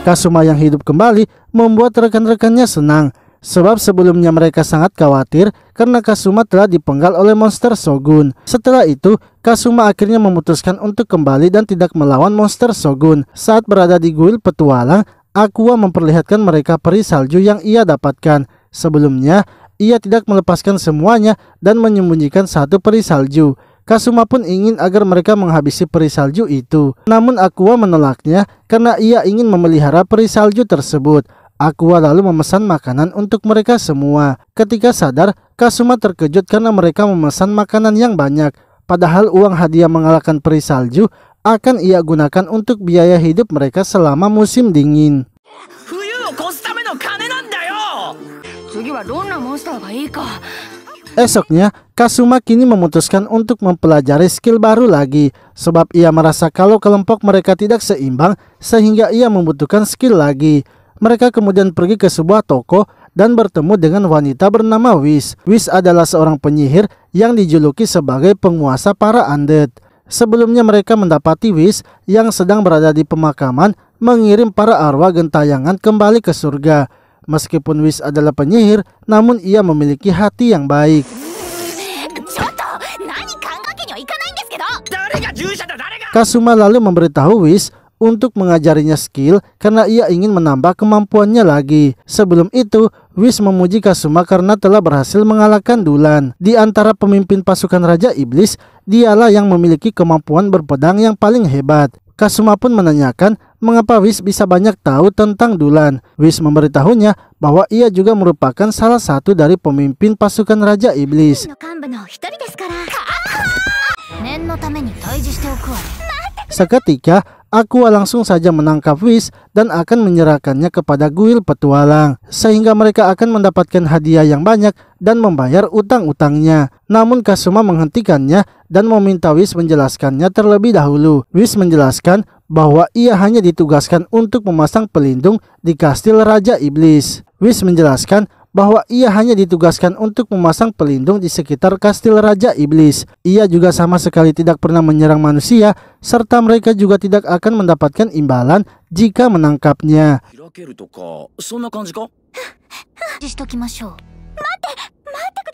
Speaker 1: Kasuma yang hidup kembali membuat rekan-rekannya senang, sebab sebelumnya mereka sangat khawatir karena Kasuma telah dipenggal oleh monster Shogun. Setelah itu, Kasuma akhirnya memutuskan untuk kembali dan tidak melawan monster Shogun. Saat berada di guil petualang, Aqua memperlihatkan mereka peri salju yang ia dapatkan. Sebelumnya, ia tidak melepaskan semuanya dan menyembunyikan satu peri salju. Kasuma pun ingin agar mereka menghabisi peri salju itu. Namun Aqua menolaknya karena ia ingin memelihara peri salju tersebut. Aqua lalu memesan makanan untuk mereka semua. Ketika sadar, Kasuma terkejut karena mereka memesan makanan yang banyak. Padahal uang hadiah mengalahkan peri salju akan ia gunakan untuk biaya hidup mereka selama musim dingin. Esoknya, Kasuma kini memutuskan untuk mempelajari skill baru lagi, sebab ia merasa kalau kelompok mereka tidak seimbang sehingga ia membutuhkan skill lagi. Mereka kemudian pergi ke sebuah toko dan bertemu dengan wanita bernama Whis. Whis adalah seorang penyihir yang dijuluki sebagai penguasa para undead. Sebelumnya mereka mendapati Whis yang sedang berada di pemakaman mengirim para arwah gentayangan kembali ke surga. Meskipun Whis adalah penyihir, namun ia memiliki hati yang baik. Kasuma lalu memberitahu Whis untuk mengajarinya skill karena ia ingin menambah kemampuannya lagi. Sebelum itu, Whis memuji Kazuma karena telah berhasil mengalahkan Dulan. Di antara pemimpin pasukan Raja Iblis, dialah yang memiliki kemampuan berpedang yang paling hebat. Kazuma pun menanyakan mengapa Whis bisa banyak tahu tentang Dulan. Whis memberitahunya bahwa ia juga merupakan salah satu dari pemimpin pasukan Raja Iblis. Seketika, Aqua langsung saja menangkap Whis dan akan menyerahkannya kepada Guil Petualang, sehingga mereka akan mendapatkan hadiah yang banyak dan membayar utang-utangnya. Namun Kazuma menghentikannya dan meminta Whis menjelaskannya terlebih dahulu. Whis menjelaskan bahwa ia hanya ditugaskan untuk memasang pelindung di kastil Raja Iblis. Whis menjelaskan bahwa ia hanya ditugaskan untuk memasang pelindung di sekitar kastil Raja Iblis. Ia juga sama sekali tidak pernah menyerang manusia, serta mereka juga tidak akan mendapatkan imbalan jika menangkapnya.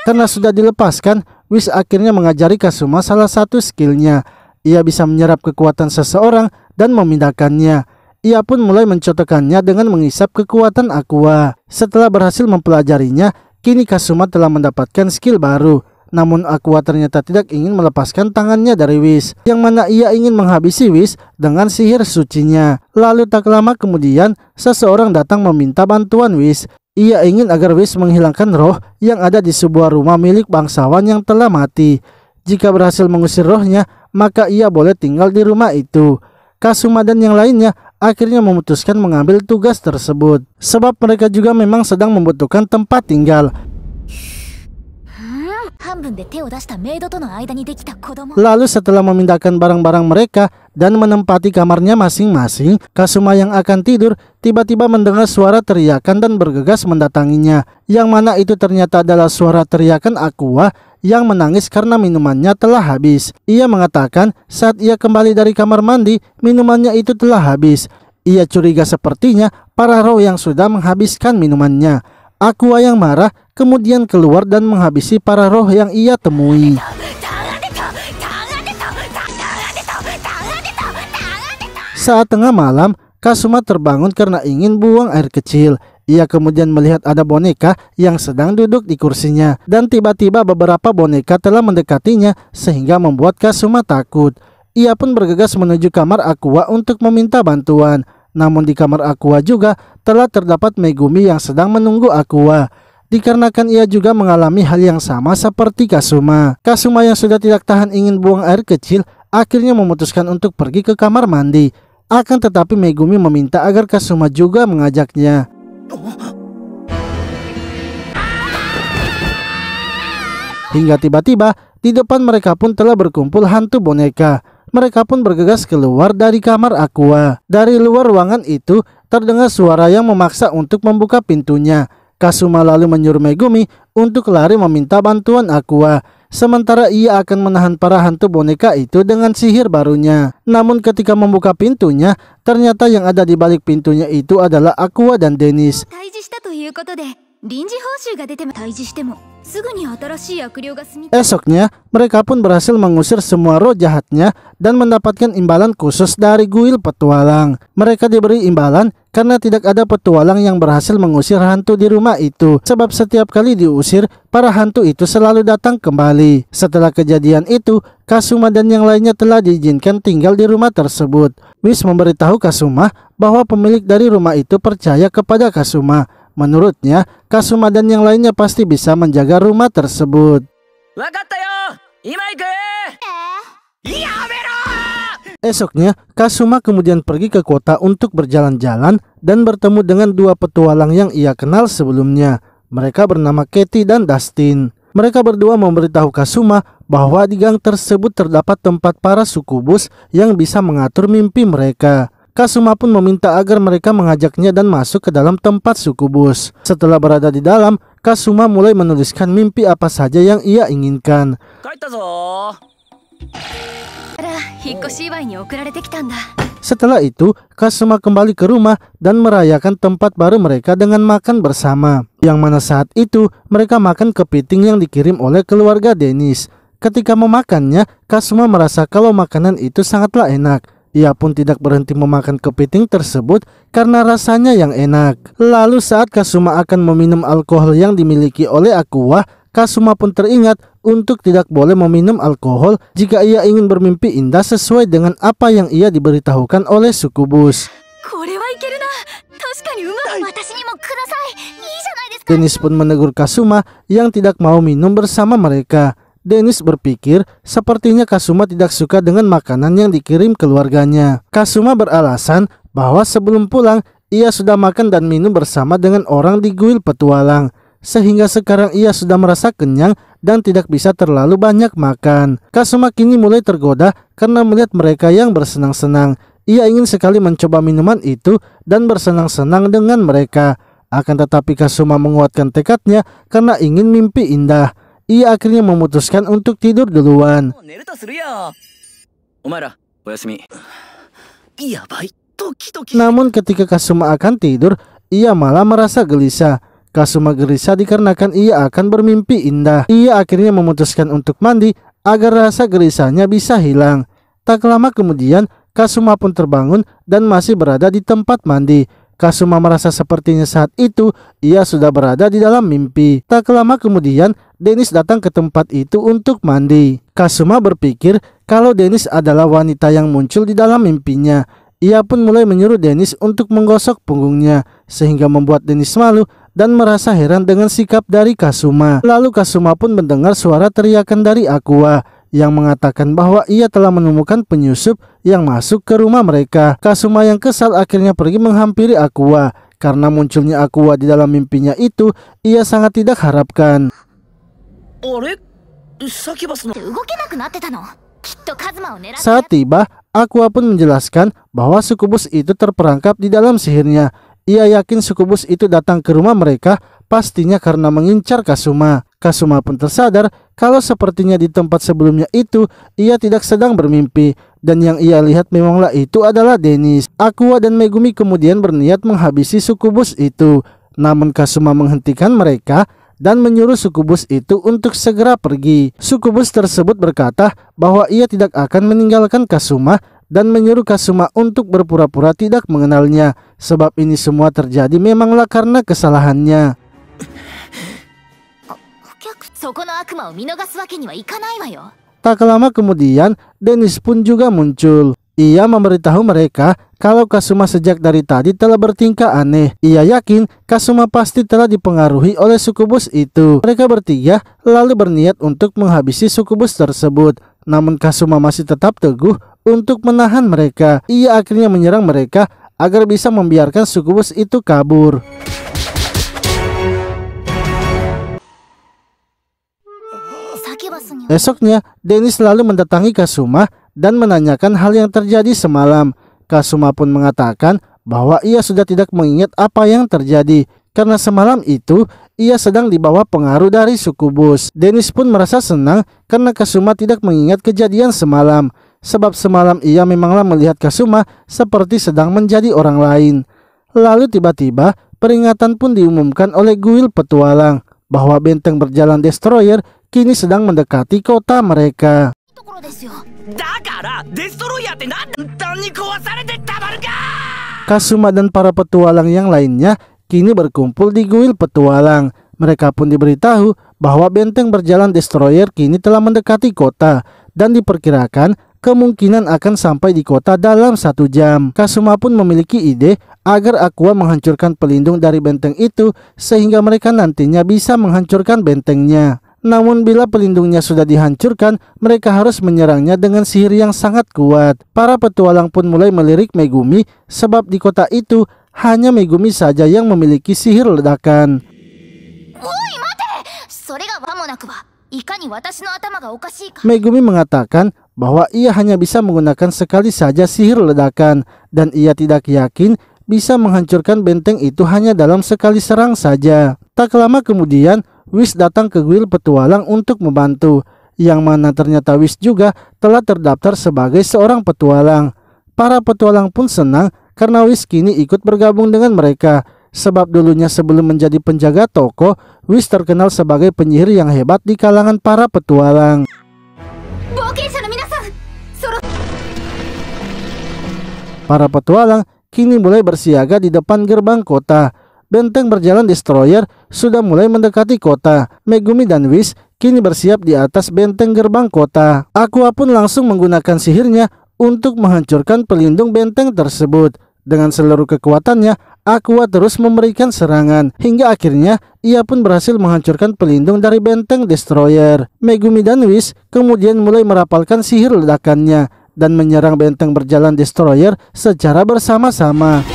Speaker 1: Karena sudah dilepaskan, Whis akhirnya mengajari Kazuma salah satu skillnya. Ia bisa menyerap kekuatan seseorang dan memindahkannya. Ia pun mulai mencontohkannya dengan mengisap kekuatan Aqua. Setelah berhasil mempelajarinya, kini Kazuma telah mendapatkan skill baru. Namun Aqua ternyata tidak ingin melepaskan tangannya dari Whis, yang mana ia ingin menghabisi Whis dengan sihir sucinya. Lalu tak lama kemudian, seseorang datang meminta bantuan Whis. Ia ingin agar Whis menghilangkan roh yang ada di sebuah rumah milik bangsawan yang telah mati. Jika berhasil mengusir rohnya, maka ia boleh tinggal di rumah itu. Kazuma dan yang lainnya akhirnya memutuskan mengambil tugas tersebut, sebab mereka juga memang sedang membutuhkan tempat tinggal. Lalu setelah memindahkan barang-barang mereka dan menempati kamarnya masing-masing, Kazuma yang akan tidur tiba-tiba mendengar suara teriakan dan bergegas mendatanginya, yang mana itu ternyata adalah suara teriakan Aqua yang menangis karena minumannya telah habis. Ia mengatakan saat ia kembali dari kamar mandi, minumannya itu telah habis. Ia curiga sepertinya para roh yang sudah menghabiskan minumannya. Aqua yang marah kemudian keluar dan menghabisi para roh yang ia temui. Saat tengah malam, Kazuma terbangun karena ingin buang air kecil. Ia kemudian melihat ada boneka yang sedang duduk di kursinya, dan tiba-tiba beberapa boneka telah mendekatinya sehingga membuat Kazuma takut. Ia pun bergegas menuju kamar Aqua untuk meminta bantuan. Namun di kamar Aqua juga telah terdapat Megumi yang sedang menunggu Aqua. Dikarenakan ia juga mengalami hal yang sama seperti Kazuma. Kazuma yang sudah tidak tahan ingin buang air kecil akhirnya memutuskan untuk pergi ke kamar mandi. Akan tetapi Megumi meminta agar Kazuma juga mengajaknya. Hingga tiba-tiba di depan mereka pun telah berkumpul hantu boneka. Mereka pun bergegas keluar dari kamar Aqua. Dari luar ruangan itu terdengar suara yang memaksa untuk membuka pintunya. Kazuma lalu menyuruh Megumi untuk lari meminta bantuan Aqua. Sementara ia akan menahan para hantu boneka itu dengan sihir barunya. Namun ketika membuka pintunya, ternyata yang ada di balik pintunya itu adalah Aqua dan Dennis. Esoknya, mereka pun berhasil mengusir semua roh jahatnya dan mendapatkan imbalan khusus dari Guil Petualang. Mereka diberi imbalan karena tidak ada petualang yang berhasil mengusir hantu di rumah itu, sebab setiap kali diusir, para hantu itu selalu datang kembali. Setelah kejadian itu, Kazuma dan yang lainnya telah diizinkan tinggal di rumah tersebut. Whis memberitahu Kazuma bahwa pemilik dari rumah itu percaya kepada Kazuma. Menurutnya, Kazuma dan yang lainnya pasti bisa menjaga rumah tersebut. Esoknya, Kazuma kemudian pergi ke kota untuk berjalan-jalan dan bertemu dengan dua petualang yang ia kenal sebelumnya. Mereka bernama Katie dan Dustin. Mereka berdua memberitahu Kazuma bahwa di gang tersebut terdapat tempat para sukubus yang bisa mengatur mimpi mereka. Kazuma pun meminta agar mereka mengajaknya dan masuk ke dalam tempat sukubus. Setelah berada di dalam, Kazuma mulai menuliskan mimpi apa saja yang ia inginkan. Setelah itu, Kazuma kembali ke rumah dan merayakan tempat baru mereka dengan makan bersama. Yang mana saat itu, mereka makan kepiting yang dikirim oleh keluarga Dennis. Ketika memakannya, Kazuma merasa kalau makanan itu sangatlah enak. Ia pun tidak berhenti memakan kepiting tersebut karena rasanya yang enak. Lalu saat Kasuma akan meminum alkohol yang dimiliki oleh Aqua, Kasuma pun teringat untuk tidak boleh meminum alkohol jika ia ingin bermimpi indah sesuai dengan apa yang ia diberitahukan oleh Sukubus. Dennis pun menegur Kasuma yang tidak mau minum bersama mereka. Dennis berpikir sepertinya Kasuma tidak suka dengan makanan yang dikirim keluarganya. Kasuma beralasan bahwa sebelum pulang ia sudah makan dan minum bersama dengan orang di kuil petualang, sehingga sekarang ia sudah merasa kenyang dan tidak bisa terlalu banyak makan. Kasuma kini mulai tergoda karena melihat mereka yang bersenang-senang. Ia ingin sekali mencoba minuman itu dan bersenang-senang dengan mereka. Akan tetapi Kasuma menguatkan tekadnya karena ingin mimpi indah. Ia akhirnya memutuskan untuk tidur duluan. Namun ketika Kasuma akan tidur, ia malah merasa gelisah. Kasuma gelisah dikarenakan ia akan bermimpi indah. Ia akhirnya memutuskan untuk mandi agar rasa gelisahnya bisa hilang. Tak lama kemudian, Kasuma pun terbangun dan masih berada di tempat mandi. Kasuma merasa sepertinya saat itu ia sudah berada di dalam mimpi. Tak lama kemudian, Dennis datang ke tempat itu untuk mandi. Kasuma berpikir kalau Dennis adalah wanita yang muncul di dalam mimpinya. Ia pun mulai menyuruh Dennis untuk menggosok punggungnya, sehingga membuat Dennis malu dan merasa heran dengan sikap dari Kasuma. Lalu Kasuma pun mendengar suara teriakan dari Aqua yang mengatakan bahwa ia telah menemukan penyusup yang masuk ke rumah mereka. Kasuma yang kesal akhirnya pergi menghampiri Aqua. Karena munculnya Aqua di dalam mimpinya itu, ia sangat tidak harapkan. Saat tiba, Aqua pun menjelaskan bahwa Sukubus itu terperangkap di dalam sihirnya. Ia yakin Sukubus itu datang ke rumah mereka pastinya karena mengincar Kasuma. Kasuma pun tersadar kalau sepertinya di tempat sebelumnya itu ia tidak sedang bermimpi, dan yang ia lihat memanglah itu adalah Dennis. Aqua dan Megumi kemudian berniat menghabisi Sukubus itu. Namun Kasuma menghentikan mereka dan menyuruh Sukubus itu untuk segera pergi. Sukubus tersebut berkata bahwa ia tidak akan meninggalkan Kasuma dan menyuruh Kasuma untuk berpura-pura tidak mengenalnya, sebab ini semua terjadi memanglah karena kesalahannya. Tak lama kemudian, Dennis pun juga muncul. Ia memberitahu mereka kalau Kasuma sejak dari tadi telah bertingkah aneh. Ia yakin Kasuma pasti telah dipengaruhi oleh Sukubus itu. Mereka bertiga lalu berniat untuk menghabisi Sukubus tersebut. Namun Kasuma masih tetap teguh untuk menahan mereka. Ia akhirnya menyerang mereka agar bisa membiarkan Sukubus itu kabur. Esoknya, Dennis lalu mendatangi Kasuma dan menanyakan hal yang terjadi semalam. Kasuma pun mengatakan bahwa ia sudah tidak mengingat apa yang terjadi karena semalam itu ia sedang dibawa pengaruh dari Sukubus. Dennis pun merasa senang karena Kasuma tidak mengingat kejadian semalam, sebab semalam ia memanglah melihat Kasuma seperti sedang menjadi orang lain. Lalu tiba-tiba peringatan pun diumumkan oleh kuil petualang bahwa benteng berjalan destroyer kini sedang mendekati kota mereka. Kasuma dan para petualang yang lainnya kini berkumpul di kuil petualang. Mereka pun diberitahu bahwa benteng berjalan destroyer kini telah mendekati kota dan diperkirakan kemungkinan akan sampai di kota dalam 1 jam. Kasuma pun memiliki ide agar Aqua menghancurkan pelindung dari benteng itu sehingga mereka nantinya bisa menghancurkan bentengnya. Namun bila pelindungnya sudah dihancurkan, mereka harus menyerangnya dengan sihir yang sangat kuat. Para petualang pun mulai melirik Megumi sebab di kota itu hanya Megumi saja yang memiliki sihir ledakan. Megumi mengatakan bahwa ia hanya bisa menggunakan sekali saja sihir ledakan dan ia tidak yakin bisa menghancurkan benteng itu hanya dalam sekali serang saja. Tak lama kemudian, Whis datang ke kuil petualang untuk membantu, yang mana ternyata Whis juga telah terdaftar sebagai seorang petualang. Para petualang pun senang karena Whis kini ikut bergabung dengan mereka, sebab dulunya sebelum menjadi penjaga toko, Whis terkenal sebagai penyihir yang hebat di kalangan para petualang. Para petualang kini mulai bersiaga di depan gerbang kota. Benteng berjalan destroyer sudah mulai mendekati kota. Megumi dan Whis kini bersiap di atas benteng gerbang kota. Aqua pun langsung menggunakan sihirnya untuk menghancurkan pelindung benteng tersebut. Dengan seluruh kekuatannya, Aqua terus memberikan serangan hingga akhirnya ia pun berhasil menghancurkan pelindung dari benteng destroyer. Megumi dan Whis kemudian mulai merapalkan sihir ledakannya dan menyerang benteng berjalan destroyer secara bersama-sama.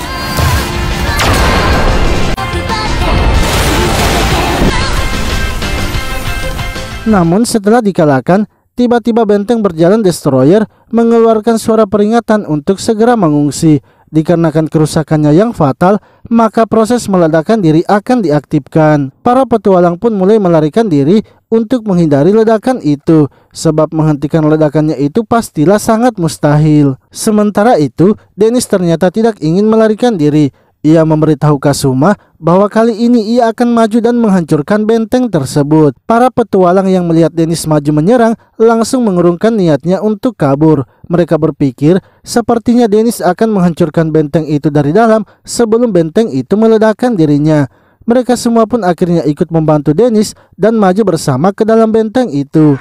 Speaker 1: Namun setelah dikalahkan, tiba-tiba benteng berjalan destroyer mengeluarkan suara peringatan untuk segera mengungsi. Dikarenakan kerusakannya yang fatal, maka proses meledakkan diri akan diaktifkan. Para petualang pun mulai melarikan diri untuk menghindari ledakan itu, sebab menghentikan ledakannya itu pastilah sangat mustahil. Sementara itu, Dennis ternyata tidak ingin melarikan diri. Ia memberitahu Kazuma bahwa kali ini ia akan maju dan menghancurkan benteng tersebut. Para petualang yang melihat Dennis maju menyerang langsung mengurungkan niatnya untuk kabur. Mereka berpikir sepertinya Dennis akan menghancurkan benteng itu dari dalam sebelum benteng itu meledakkan dirinya. Mereka semua pun akhirnya ikut membantu Dennis dan maju bersama ke dalam benteng itu.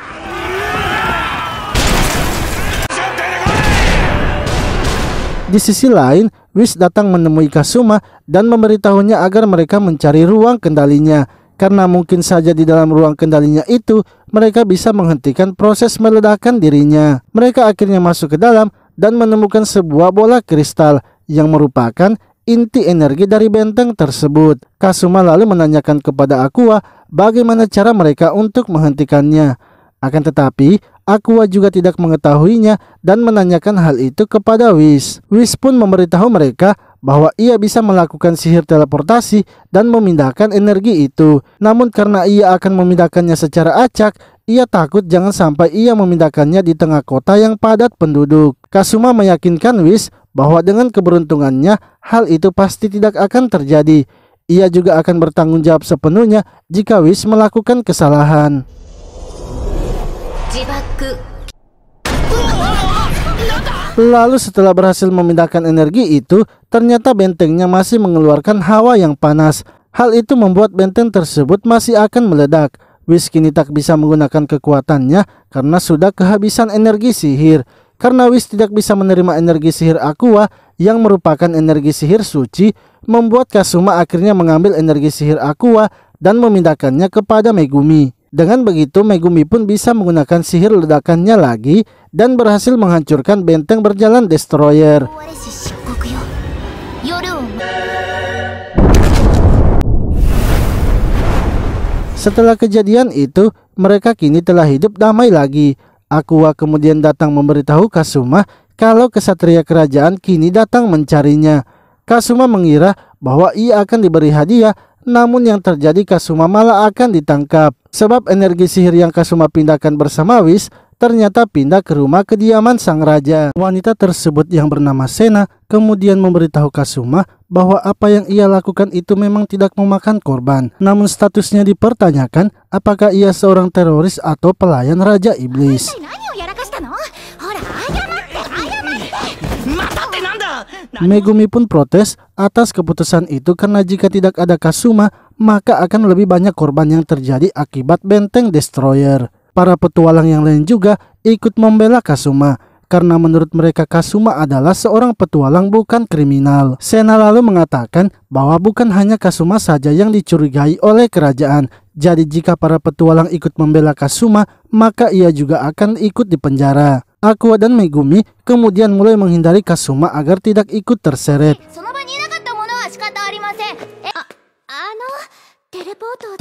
Speaker 1: Di sisi lain, Whis datang menemui Kazuma dan memberitahunya agar mereka mencari ruang kendalinya. Karena mungkin saja di dalam ruang kendalinya itu, mereka bisa menghentikan proses meledakan dirinya. Mereka akhirnya masuk ke dalam dan menemukan sebuah bola kristal yang merupakan inti energi dari benteng tersebut. Kazuma lalu menanyakan kepada Aqua bagaimana cara mereka untuk menghentikannya. Akan tetapi, Aqua juga tidak mengetahuinya dan menanyakan hal itu kepada Whis. Whis pun memberitahu mereka bahwa ia bisa melakukan sihir teleportasi dan memindahkan energi itu. Namun karena ia akan memindahkannya secara acak, ia takut jangan sampai ia memindahkannya di tengah kota yang padat penduduk. Kazuma meyakinkan Whis bahwa dengan keberuntungannya, hal itu pasti tidak akan terjadi. Ia juga akan bertanggung jawab sepenuhnya jika Whis melakukan kesalahan. Lalu setelah berhasil memindahkan energi itu, ternyata bentengnya masih mengeluarkan hawa yang panas. Hal itu membuat benteng tersebut masih akan meledak. Whis kini tak bisa menggunakan kekuatannya karena sudah kehabisan energi sihir. Karena Whis tidak bisa menerima energi sihir Aqua yang merupakan energi sihir suci, membuat Kazuma akhirnya mengambil energi sihir Aqua dan memindahkannya kepada Megumi. Dengan begitu, Megumi pun bisa menggunakan sihir ledakannya lagi dan berhasil menghancurkan benteng berjalan destroyer. Setelah kejadian itu, mereka kini telah hidup damai lagi. Aqua kemudian datang memberitahu Kazuma kalau kesatria kerajaan kini datang mencarinya. Kazuma mengira bahwa ia akan diberi hadiah, namun yang terjadi Kazuma malah akan ditangkap. Sebab energi sihir yang Kazuma pindahkan bersama Whis ternyata pindah ke rumah kediaman sang raja. Wanita tersebut yang bernama Sena kemudian memberitahu Kazuma bahwa apa yang ia lakukan itu memang tidak memakan korban. Namun statusnya dipertanyakan apakah ia seorang teroris atau pelayan Raja Iblis. Megumi pun protes atas keputusan itu karena jika tidak ada Kazuma, maka akan lebih banyak korban yang terjadi akibat benteng destroyer. Para petualang yang lain juga ikut membela Kazuma karena menurut mereka Kazuma adalah seorang petualang bukan kriminal. Sena lalu mengatakan bahwa bukan hanya Kazuma saja yang dicurigai oleh kerajaan. Jadi jika para petualang ikut membela Kazuma, maka ia juga akan ikut dipenjara. Aqua dan Megumi kemudian mulai menghindari Kazuma agar tidak ikut terseret.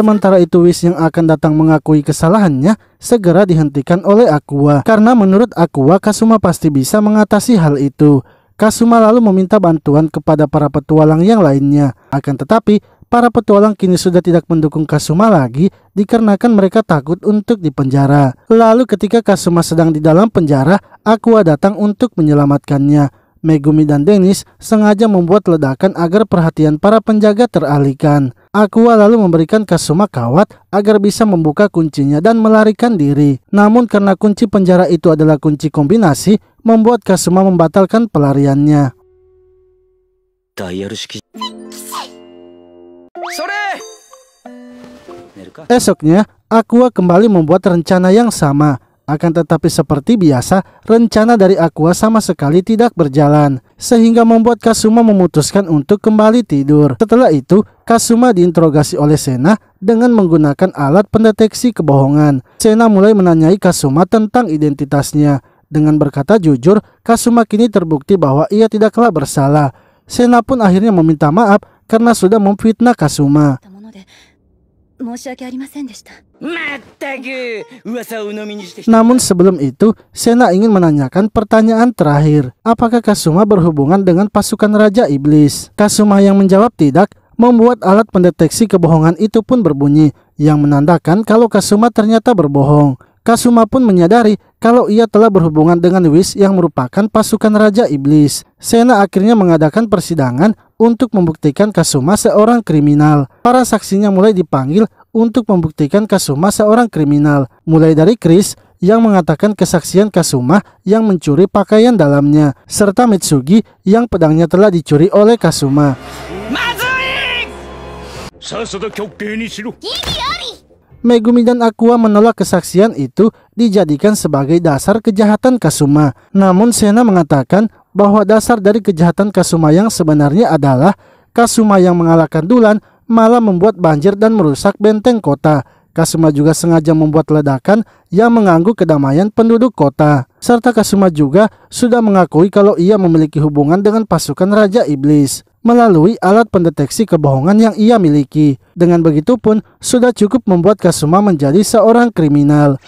Speaker 1: Sementara itu Whis yang akan datang mengakui kesalahannya segera dihentikan oleh Aqua. Karena menurut Aqua Kazuma pasti bisa mengatasi hal itu. Kazuma lalu meminta bantuan kepada para petualang yang lainnya. Akan tetapi para petualang kini sudah tidak mendukung Kazuma lagi dikarenakan mereka takut untuk dipenjara. Lalu ketika Kazuma sedang di dalam penjara, Aqua datang untuk menyelamatkannya. Megumi dan Dennis sengaja membuat ledakan agar perhatian para penjaga teralihkan. Aqua lalu memberikan Kazuma kawat agar bisa membuka kuncinya dan melarikan diri. Namun karena kunci penjara itu adalah kunci kombinasi, membuat Kazuma membatalkan pelariannya. Esoknya, Aqua kembali membuat rencana yang sama. Akan tetapi seperti biasa, rencana dari Aqua sama sekali tidak berjalan, sehingga membuat Kazuma memutuskan untuk kembali tidur. Setelah itu, Kazuma diinterogasi oleh Sena dengan menggunakan alat pendeteksi kebohongan. Sena mulai menanyai Kazuma tentang identitasnya. Dengan berkata jujur, Kazuma kini terbukti bahwa ia tidaklah bersalah. Sena pun akhirnya meminta maaf karena sudah memfitnah Kazuma. Namun sebelum itu, Sena ingin menanyakan pertanyaan terakhir. Apakah Kazuma berhubungan dengan pasukan Raja Iblis? Kazuma yang menjawab tidak, membuat alat pendeteksi kebohongan itu pun berbunyi, yang menandakan kalau Kazuma ternyata berbohong. Kazuma pun menyadari kalau ia telah berhubungan dengan Whis yang merupakan pasukan Raja Iblis. Sena akhirnya mengadakan persidangan untuk membuktikan Kazuma seorang kriminal. Para saksinya mulai dipanggil untuk membuktikan Kazuma seorang kriminal. Mulai dari Chris yang mengatakan kesaksian Kazuma yang mencuri pakaian dalamnya, serta Mitsugi yang pedangnya telah dicuri oleh Kazuma. Megumi dan Aqua menolak kesaksian itu dijadikan sebagai dasar kejahatan Kazuma. Namun Sena mengatakan bahwa dasar dari kejahatan Kazuma yang sebenarnya adalah Kazuma yang mengalahkan Dulan malah membuat banjir dan merusak benteng kota. Kazuma juga sengaja membuat ledakan yang mengganggu kedamaian penduduk kota. Serta Kazuma juga sudah mengakui kalau ia memiliki hubungan dengan pasukan Raja Iblis melalui alat pendeteksi kebohongan yang ia miliki. Dengan begitu pun sudah cukup membuat Kazuma menjadi seorang kriminal.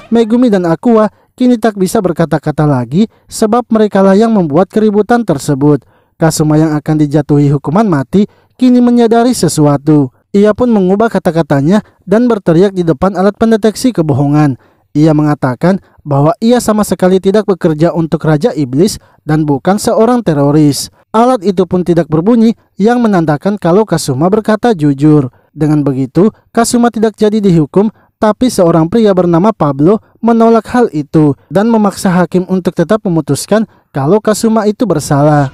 Speaker 1: Megumi dan Aqua kini tak bisa berkata-kata lagi sebab merekalah yang membuat keributan tersebut. Kazuma yang akan dijatuhi hukuman mati kini menyadari sesuatu. Ia pun mengubah kata-katanya dan berteriak di depan alat pendeteksi kebohongan. Ia mengatakan bahwa ia sama sekali tidak bekerja untuk Raja Iblis dan bukan seorang teroris. Alat itu pun tidak berbunyi yang menandakan kalau Kazuma berkata jujur. Dengan begitu, Kazuma tidak jadi dihukum, tapi seorang pria bernama Pablo menolak hal itu dan memaksa hakim untuk tetap memutuskan kalau Kazuma itu bersalah.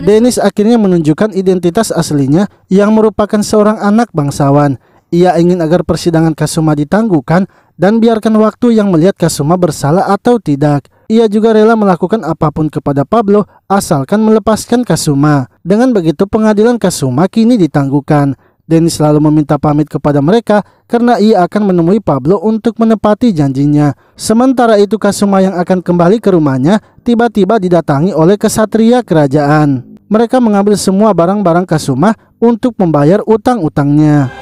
Speaker 1: Dennis akhirnya menunjukkan identitas aslinya yang merupakan seorang anak bangsawan. Ia ingin agar persidangan Kazuma ditangguhkan dan biarkan waktu yang melihat Kazuma bersalah atau tidak. Ia juga rela melakukan apapun kepada Pablo asalkan melepaskan Kazuma. Dengan begitu pengadilan Kazuma kini ditangguhkan. Dennis selalu meminta pamit kepada mereka karena ia akan menemui Pablo untuk menepati janjinya. Sementara itu Kazuma yang akan kembali ke rumahnya tiba-tiba didatangi oleh kesatria kerajaan. Mereka mengambil semua barang-barang Kazuma untuk membayar utang-utangnya.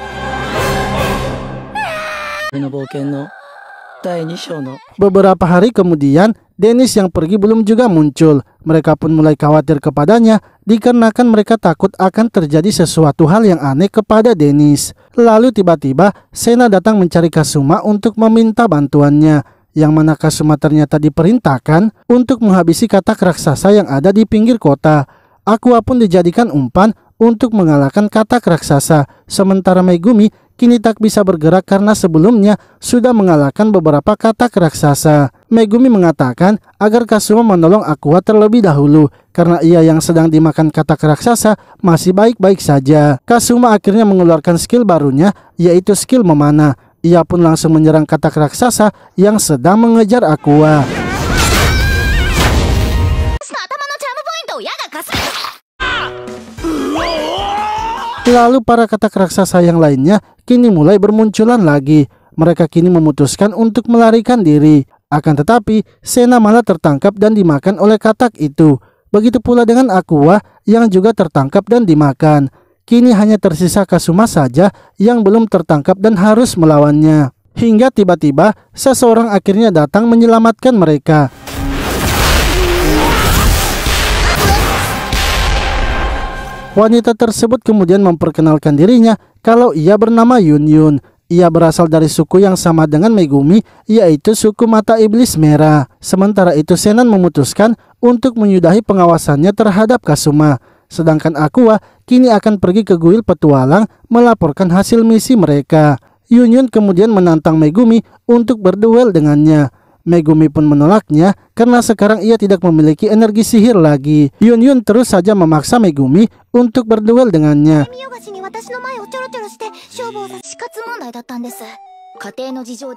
Speaker 1: Beberapa hari kemudian, Dennis yang pergi belum juga muncul. Mereka pun mulai khawatir kepadanya dikarenakan mereka takut akan terjadi sesuatu hal yang aneh kepada Dennis. Lalu tiba-tiba Sena datang mencari Kazuma untuk meminta bantuannya, yang mana Kazuma ternyata diperintahkan untuk menghabisi katak raksasa yang ada di pinggir kota. Aqua pun dijadikan umpan untuk mengalahkan katak raksasa, sementara Megumi kini tak bisa bergerak karena sebelumnya sudah mengalahkan beberapa katak raksasa. Megumi mengatakan agar Kazuma menolong Aqua terlebih dahulu karena ia yang sedang dimakan katak raksasa masih baik-baik saja. Kazuma akhirnya mengeluarkan skill barunya, yaitu skill memanah. Ia pun langsung menyerang katak raksasa yang sedang mengejar Aqua. Lalu para katak raksasa yang lainnya kini mulai bermunculan lagi. Mereka kini memutuskan untuk melarikan diri. Akan tetapi Sena malah tertangkap dan dimakan oleh katak itu. Begitu pula dengan Aqua yang juga tertangkap dan dimakan. Kini hanya tersisa Kazuma saja yang belum tertangkap dan harus melawannya. Hingga tiba-tiba seseorang akhirnya datang menyelamatkan mereka. Wanita tersebut kemudian memperkenalkan dirinya kalau ia bernama Yun Yun. Ia berasal dari suku yang sama dengan Megumi, yaitu suku Mata Iblis Merah. Sementara itu Senan memutuskan untuk menyudahi pengawasannya terhadap Kazuma. Sedangkan Aqua kini akan pergi ke kuil petualang melaporkan hasil misi mereka. Yun Yun kemudian menantang Megumi untuk berduel dengannya. Megumi pun menolaknya karena sekarang ia tidak memiliki energi sihir lagi. Yun Yun terus saja memaksa Megumi untuk berduel dengannya.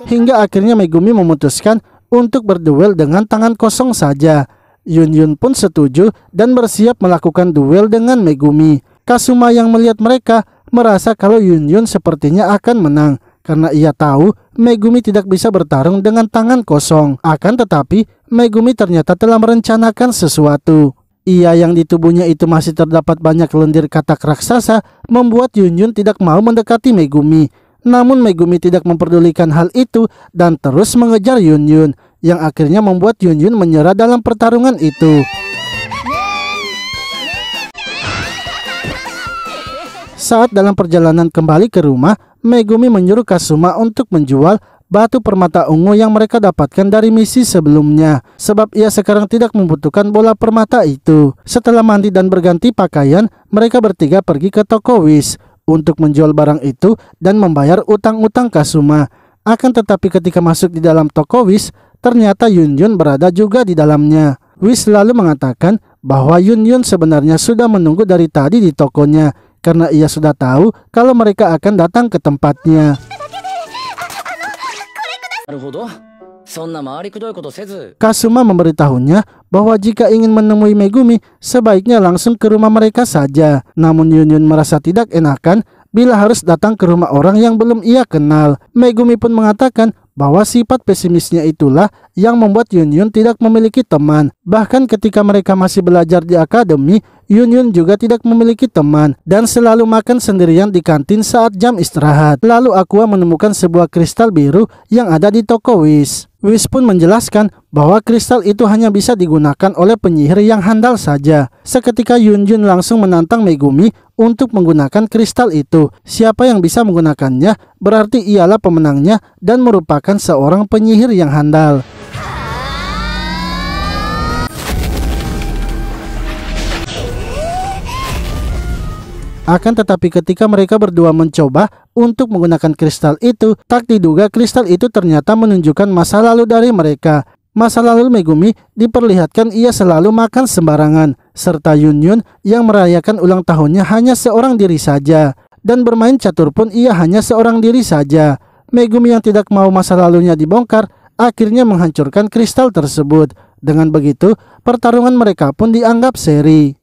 Speaker 1: Hingga akhirnya Megumi memutuskan untuk berduel dengan tangan kosong saja. Yun Yun pun setuju dan bersiap melakukan duel dengan Megumi. Kasuma yang melihat mereka merasa kalau Yun Yun sepertinya akan menang, karena ia tahu Megumi tidak bisa bertarung dengan tangan kosong. Akan tetapi Megumi ternyata telah merencanakan sesuatu. Ia yang di tubuhnya itu masih terdapat banyak lendir katak raksasa membuat Yun Yun tidak mau mendekati Megumi. Namun Megumi tidak memperdulikan hal itu dan terus mengejar Yun Yun, yang akhirnya membuat Yun Yun menyerah dalam pertarungan itu. Saat dalam perjalanan kembali ke rumah, Megumi menyuruh Kasuma untuk menjual batu permata ungu yang mereka dapatkan dari misi sebelumnya, sebab ia sekarang tidak membutuhkan bola permata itu. Setelah mandi dan berganti pakaian, mereka bertiga pergi ke toko Wish untuk menjual barang itu dan membayar utang-utang Kasuma. Akan tetapi ketika masuk di dalam toko Wish, ternyata Yun Yun berada juga di dalamnya. Wish lalu mengatakan bahwa Yun Yun sebenarnya sudah menunggu dari tadi di tokonya, karena ia sudah tahu kalau mereka akan datang ke tempatnya. Kasuma memberitahunya bahwa jika ingin menemui Megumi, sebaiknya langsung ke rumah mereka saja. Namun Yun Yun merasa tidak enakan bila harus datang ke rumah orang yang belum ia kenal. Megumi pun mengatakan bahwa sifat pesimisnya itulah yang membuat Yun Yun tidak memiliki teman. Bahkan ketika mereka masih belajar di akademi, Yun Yun juga tidak memiliki teman dan selalu makan sendirian di kantin saat jam istirahat. Lalu Aqua menemukan sebuah kristal biru yang ada di toko Wish. Wish pun menjelaskan bahwa kristal itu hanya bisa digunakan oleh penyihir yang handal saja. Seketika Yun Yun langsung menantang Megumi untuk menggunakan kristal itu. Siapa yang bisa menggunakannya berarti ialah pemenangnya dan merupakan seorang penyihir yang handal. Akan tetapi ketika mereka berdua mencoba untuk menggunakan kristal itu, tak diduga kristal itu ternyata menunjukkan masa lalu dari mereka. Masa lalu Megumi diperlihatkan ia selalu makan sembarangan, serta Yun Yun yang merayakan ulang tahunnya hanya seorang diri saja, dan bermain catur pun ia hanya seorang diri saja. Megumi yang tidak mau masa lalunya dibongkar akhirnya menghancurkan kristal tersebut. Dengan begitu, pertarungan mereka pun dianggap seri.